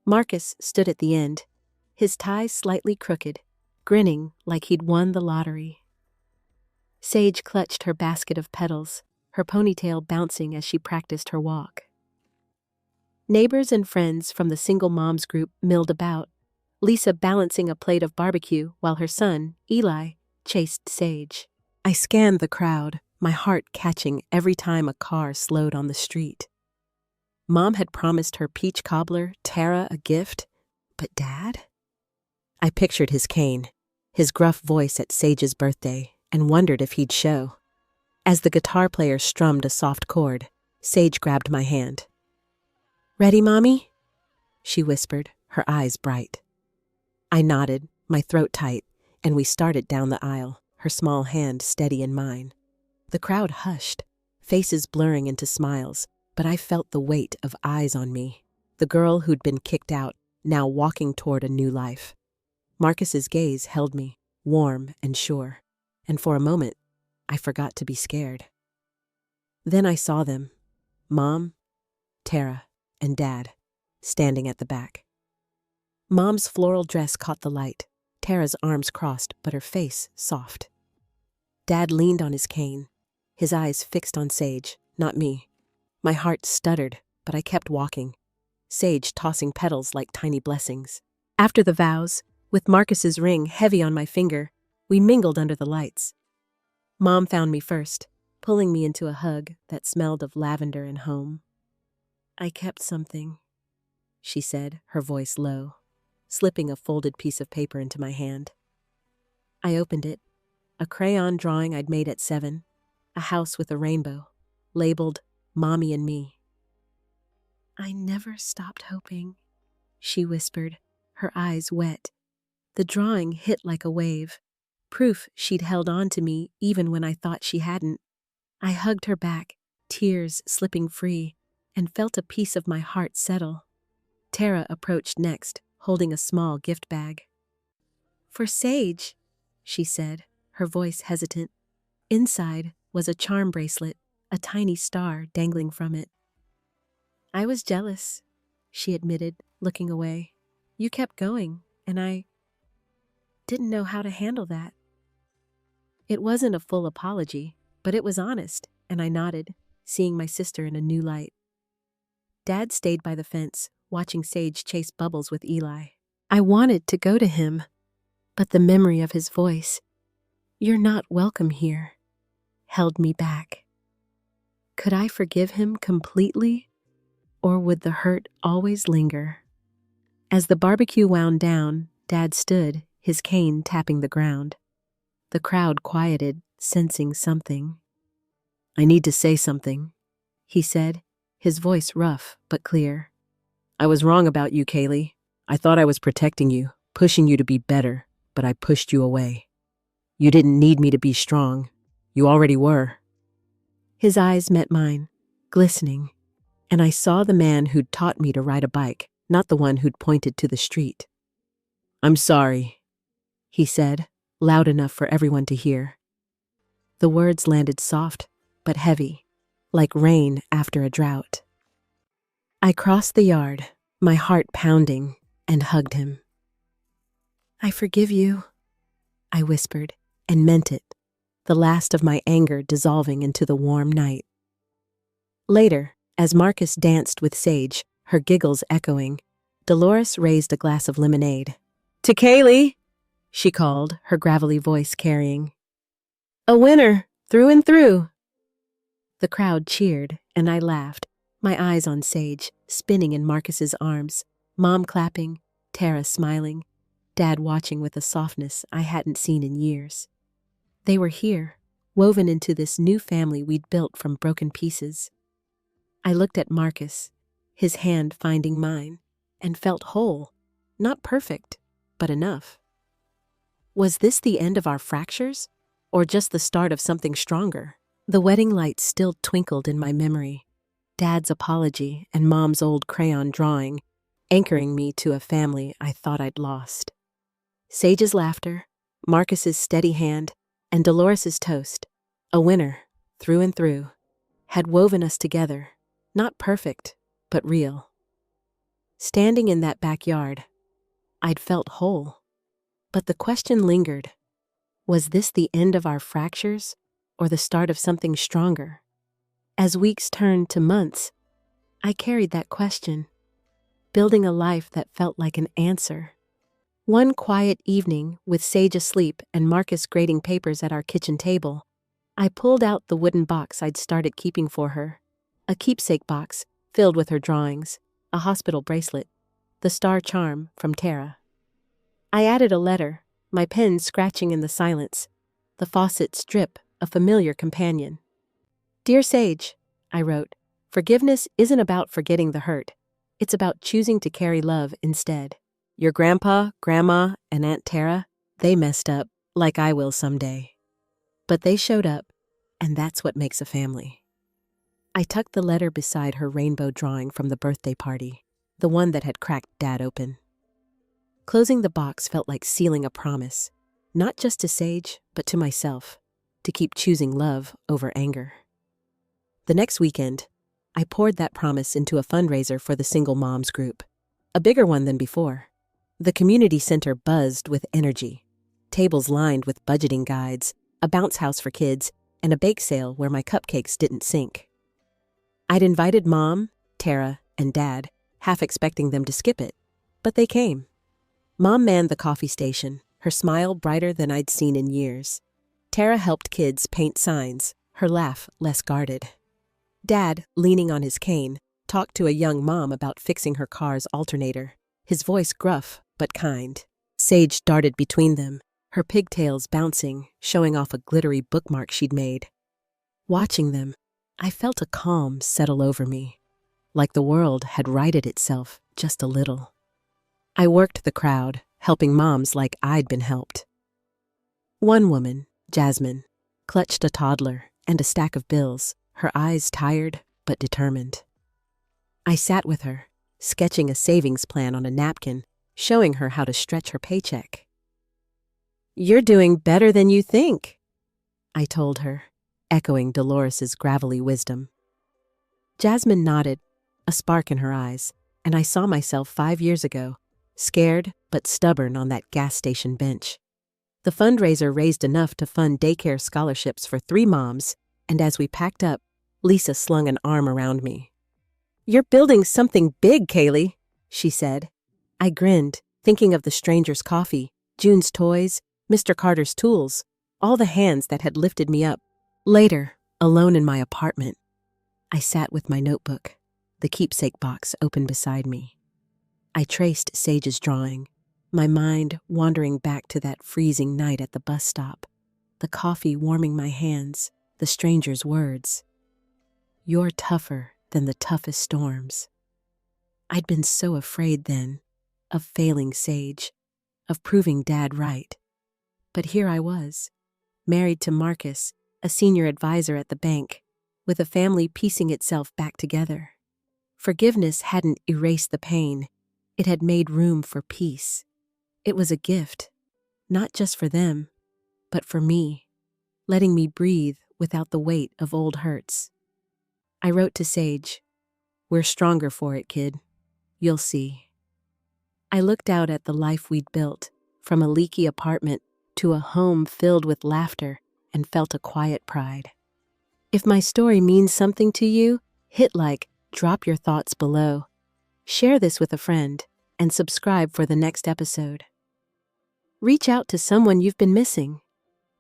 Marcus stood at the end, his tie slightly crooked, grinning like he'd won the lottery. Sage clutched her basket of petals, her ponytail bouncing as she practiced her walk. Neighbors and friends from the single moms group milled about, Lisa balancing a plate of barbecue while her son, Eli, chased Sage. I scanned the crowd, my heart catching every time a car slowed on the street. Mom had promised her peach cobbler, Tara, a gift, but Dad? I pictured his cane, his gruff voice at Sage's birthday, and wondered if he'd show. As the guitar player strummed a soft chord, Sage grabbed my hand. "Ready, Mommy?" she whispered, her eyes bright. I nodded, my throat tight, and we started down the aisle, her small hand steady in mine. The crowd hushed, faces blurring into smiles, but I felt the weight of eyes on me. The girl who'd been kicked out, now walking toward a new life. Marcus's gaze held me, warm and sure, and for a moment, I forgot to be scared. Then I saw them, Mom, Tara, and Dad, standing at the back. Mom's floral dress caught the light, Tara's arms crossed but her face soft. Dad leaned on his cane, his eyes fixed on Sage, not me. My heart stuttered, but I kept walking, Sage tossing petals like tiny blessings. After the vows, with Marcus's ring heavy on my finger, we mingled under the lights. Mom found me first, pulling me into a hug that smelled of lavender and home. "I kept something," she said, her voice low, slipping a folded piece of paper into my hand. I opened it, a crayon drawing I'd made at 7, a house with a rainbow, labeled Mommy and Me. "I never stopped hoping," she whispered, her eyes wet. The drawing hit like a wave, proof she'd held on to me even when I thought she hadn't. I hugged her back, tears slipping free, and felt a piece of my heart settle. Tara approached next, holding a small gift bag. "For Sage," she said, her voice hesitant. Inside was a charm bracelet, a tiny star dangling from it. "I was jealous," she admitted, looking away. "You kept going, and I didn't know how to handle that." It wasn't a full apology, but it was honest, and I nodded, seeing my sister in a new light. Dad stayed by the fence, watching Sage chase Bubbles with Eli. I wanted to go to him, but the memory of his voice, "You're not welcome here," held me back. Could I forgive him completely, or would the hurt always linger? As the barbecue wound down, Dad stood, his cane tapping the ground. The crowd quieted, sensing something. "I need to say something," he said, his voice rough but clear. "I was wrong about you, Kaylee. I thought I was protecting you, pushing you to be better, but I pushed you away. You didn't need me to be strong. You already were." His eyes met mine, glistening, and I saw the man who'd taught me to ride a bike, not the one who'd pointed to the street. "I'm sorry," he said, loud enough for everyone to hear. The words landed soft but heavy, like rain after a drought. I crossed the yard, my heart pounding, and hugged him. "I forgive you," I whispered, and meant it, the last of my anger dissolving into the warm night. Later, as Marcus danced with Sage, her giggles echoing, Dolores raised a glass of lemonade. "To Kaylee," she called, her gravelly voice carrying. "A winner, through and through." The crowd cheered, and I laughed, my eyes on Sage, spinning in Marcus's arms, Mom clapping, Tara smiling, Dad watching with a softness I hadn't seen in years. They were here, woven into this new family we'd built from broken pieces. I looked at Marcus, his hand finding mine, and felt whole, not perfect, but enough. Was this the end of our fractures, or just the start of something stronger. The wedding lights still twinkled in my memory. Dad's apology and Mom's old crayon drawing, anchoring me to a family I thought I'd lost. Sage's laughter, Marcus's steady hand, and Dolores's toast, a winner, through and through, had woven us together, not perfect, but real. Standing in that backyard, I'd felt whole. But the question lingered. Was this the end of our fractures, or the start of something stronger? As weeks turned to months, I carried that question, building a life that felt like an answer. One quiet evening, with Sage asleep and Marcus grading papers at our kitchen table, I pulled out the wooden box I'd started keeping for her, a keepsake box filled with her drawings, a hospital bracelet, the star charm from Tara. I added a letter, my pen scratching in the silence, the faucet's drip a familiar companion. Dear Sage, I wrote, forgiveness isn't about forgetting the hurt. It's about choosing to carry love instead. Your grandpa, grandma, and Aunt Tara, they messed up, like I will someday. But they showed up, and that's what makes a family. I tucked the letter beside her rainbow drawing from the birthday party, the one that had cracked Dad open. Closing the box felt like sealing a promise, not just to Sage, but to myself, to keep choosing love over anger. The next weekend, I poured that promise into a fundraiser for the Single Moms group, a bigger one than before. The community center buzzed with energy, tables lined with budgeting guides, a bounce house for kids, and a bake sale where my cupcakes didn't sink. I'd invited Mom, Tara, and Dad, half expecting them to skip it, but they came. Mom manned the coffee station, her smile brighter than I'd seen in years. Tara helped kids paint signs, her laugh less guarded. Dad, leaning on his cane, talked to a young mom about fixing her car's alternator, his voice gruff but kind. Sage darted between them, her pigtails bouncing, showing off a glittery bookmark she'd made. Watching them, I felt a calm settle over me, like the world had righted itself just a little. I worked the crowd, helping moms like I'd been helped. One woman, Jasmine, clutched a toddler and a stack of bills, her eyes tired but determined. I sat with her, sketching a savings plan on a napkin, showing her how to stretch her paycheck. You're doing better than you think, I told her, echoing Dolores's gravelly wisdom. Jasmine nodded, a spark in her eyes, and I saw myself 5 years ago, scared but stubborn on that gas station bench. The fundraiser raised enough to fund daycare scholarships for 3 moms, and as we packed up, Lisa slung an arm around me. You're building something big, Kaylee, she said. I grinned, thinking of the stranger's coffee, June's toys, Mr. Carter's tools, all the hands that had lifted me up. Later, alone in my apartment, I sat with my notebook, the keepsake box open beside me. I traced Sage's drawing, my mind wandering back to that freezing night at the bus stop, the coffee warming my hands, the stranger's words. You're tougher than the toughest storms. I'd been so afraid then, of failing Sage, of proving Dad right. But here I was, married to Marcus, a senior advisor at the bank, with a family piecing itself back together. Forgiveness hadn't erased the pain, it had made room for peace. It was a gift, not just for them, but for me, letting me breathe without the weight of old hurts. I wrote to Sage, "We're stronger for it, kid. You'll see." I looked out at the life we'd built, from a leaky apartment to a home filled with laughter, and felt a quiet pride. If my story means something to you, hit like, drop your thoughts below. Share this with a friend, and subscribe for the next episode. Reach out to someone you've been missing.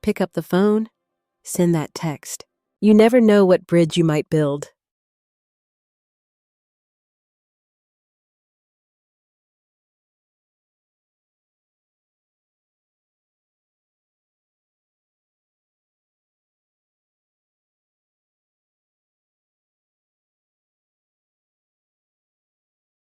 Pick up the phone, send that text. You never know what bridge you might build.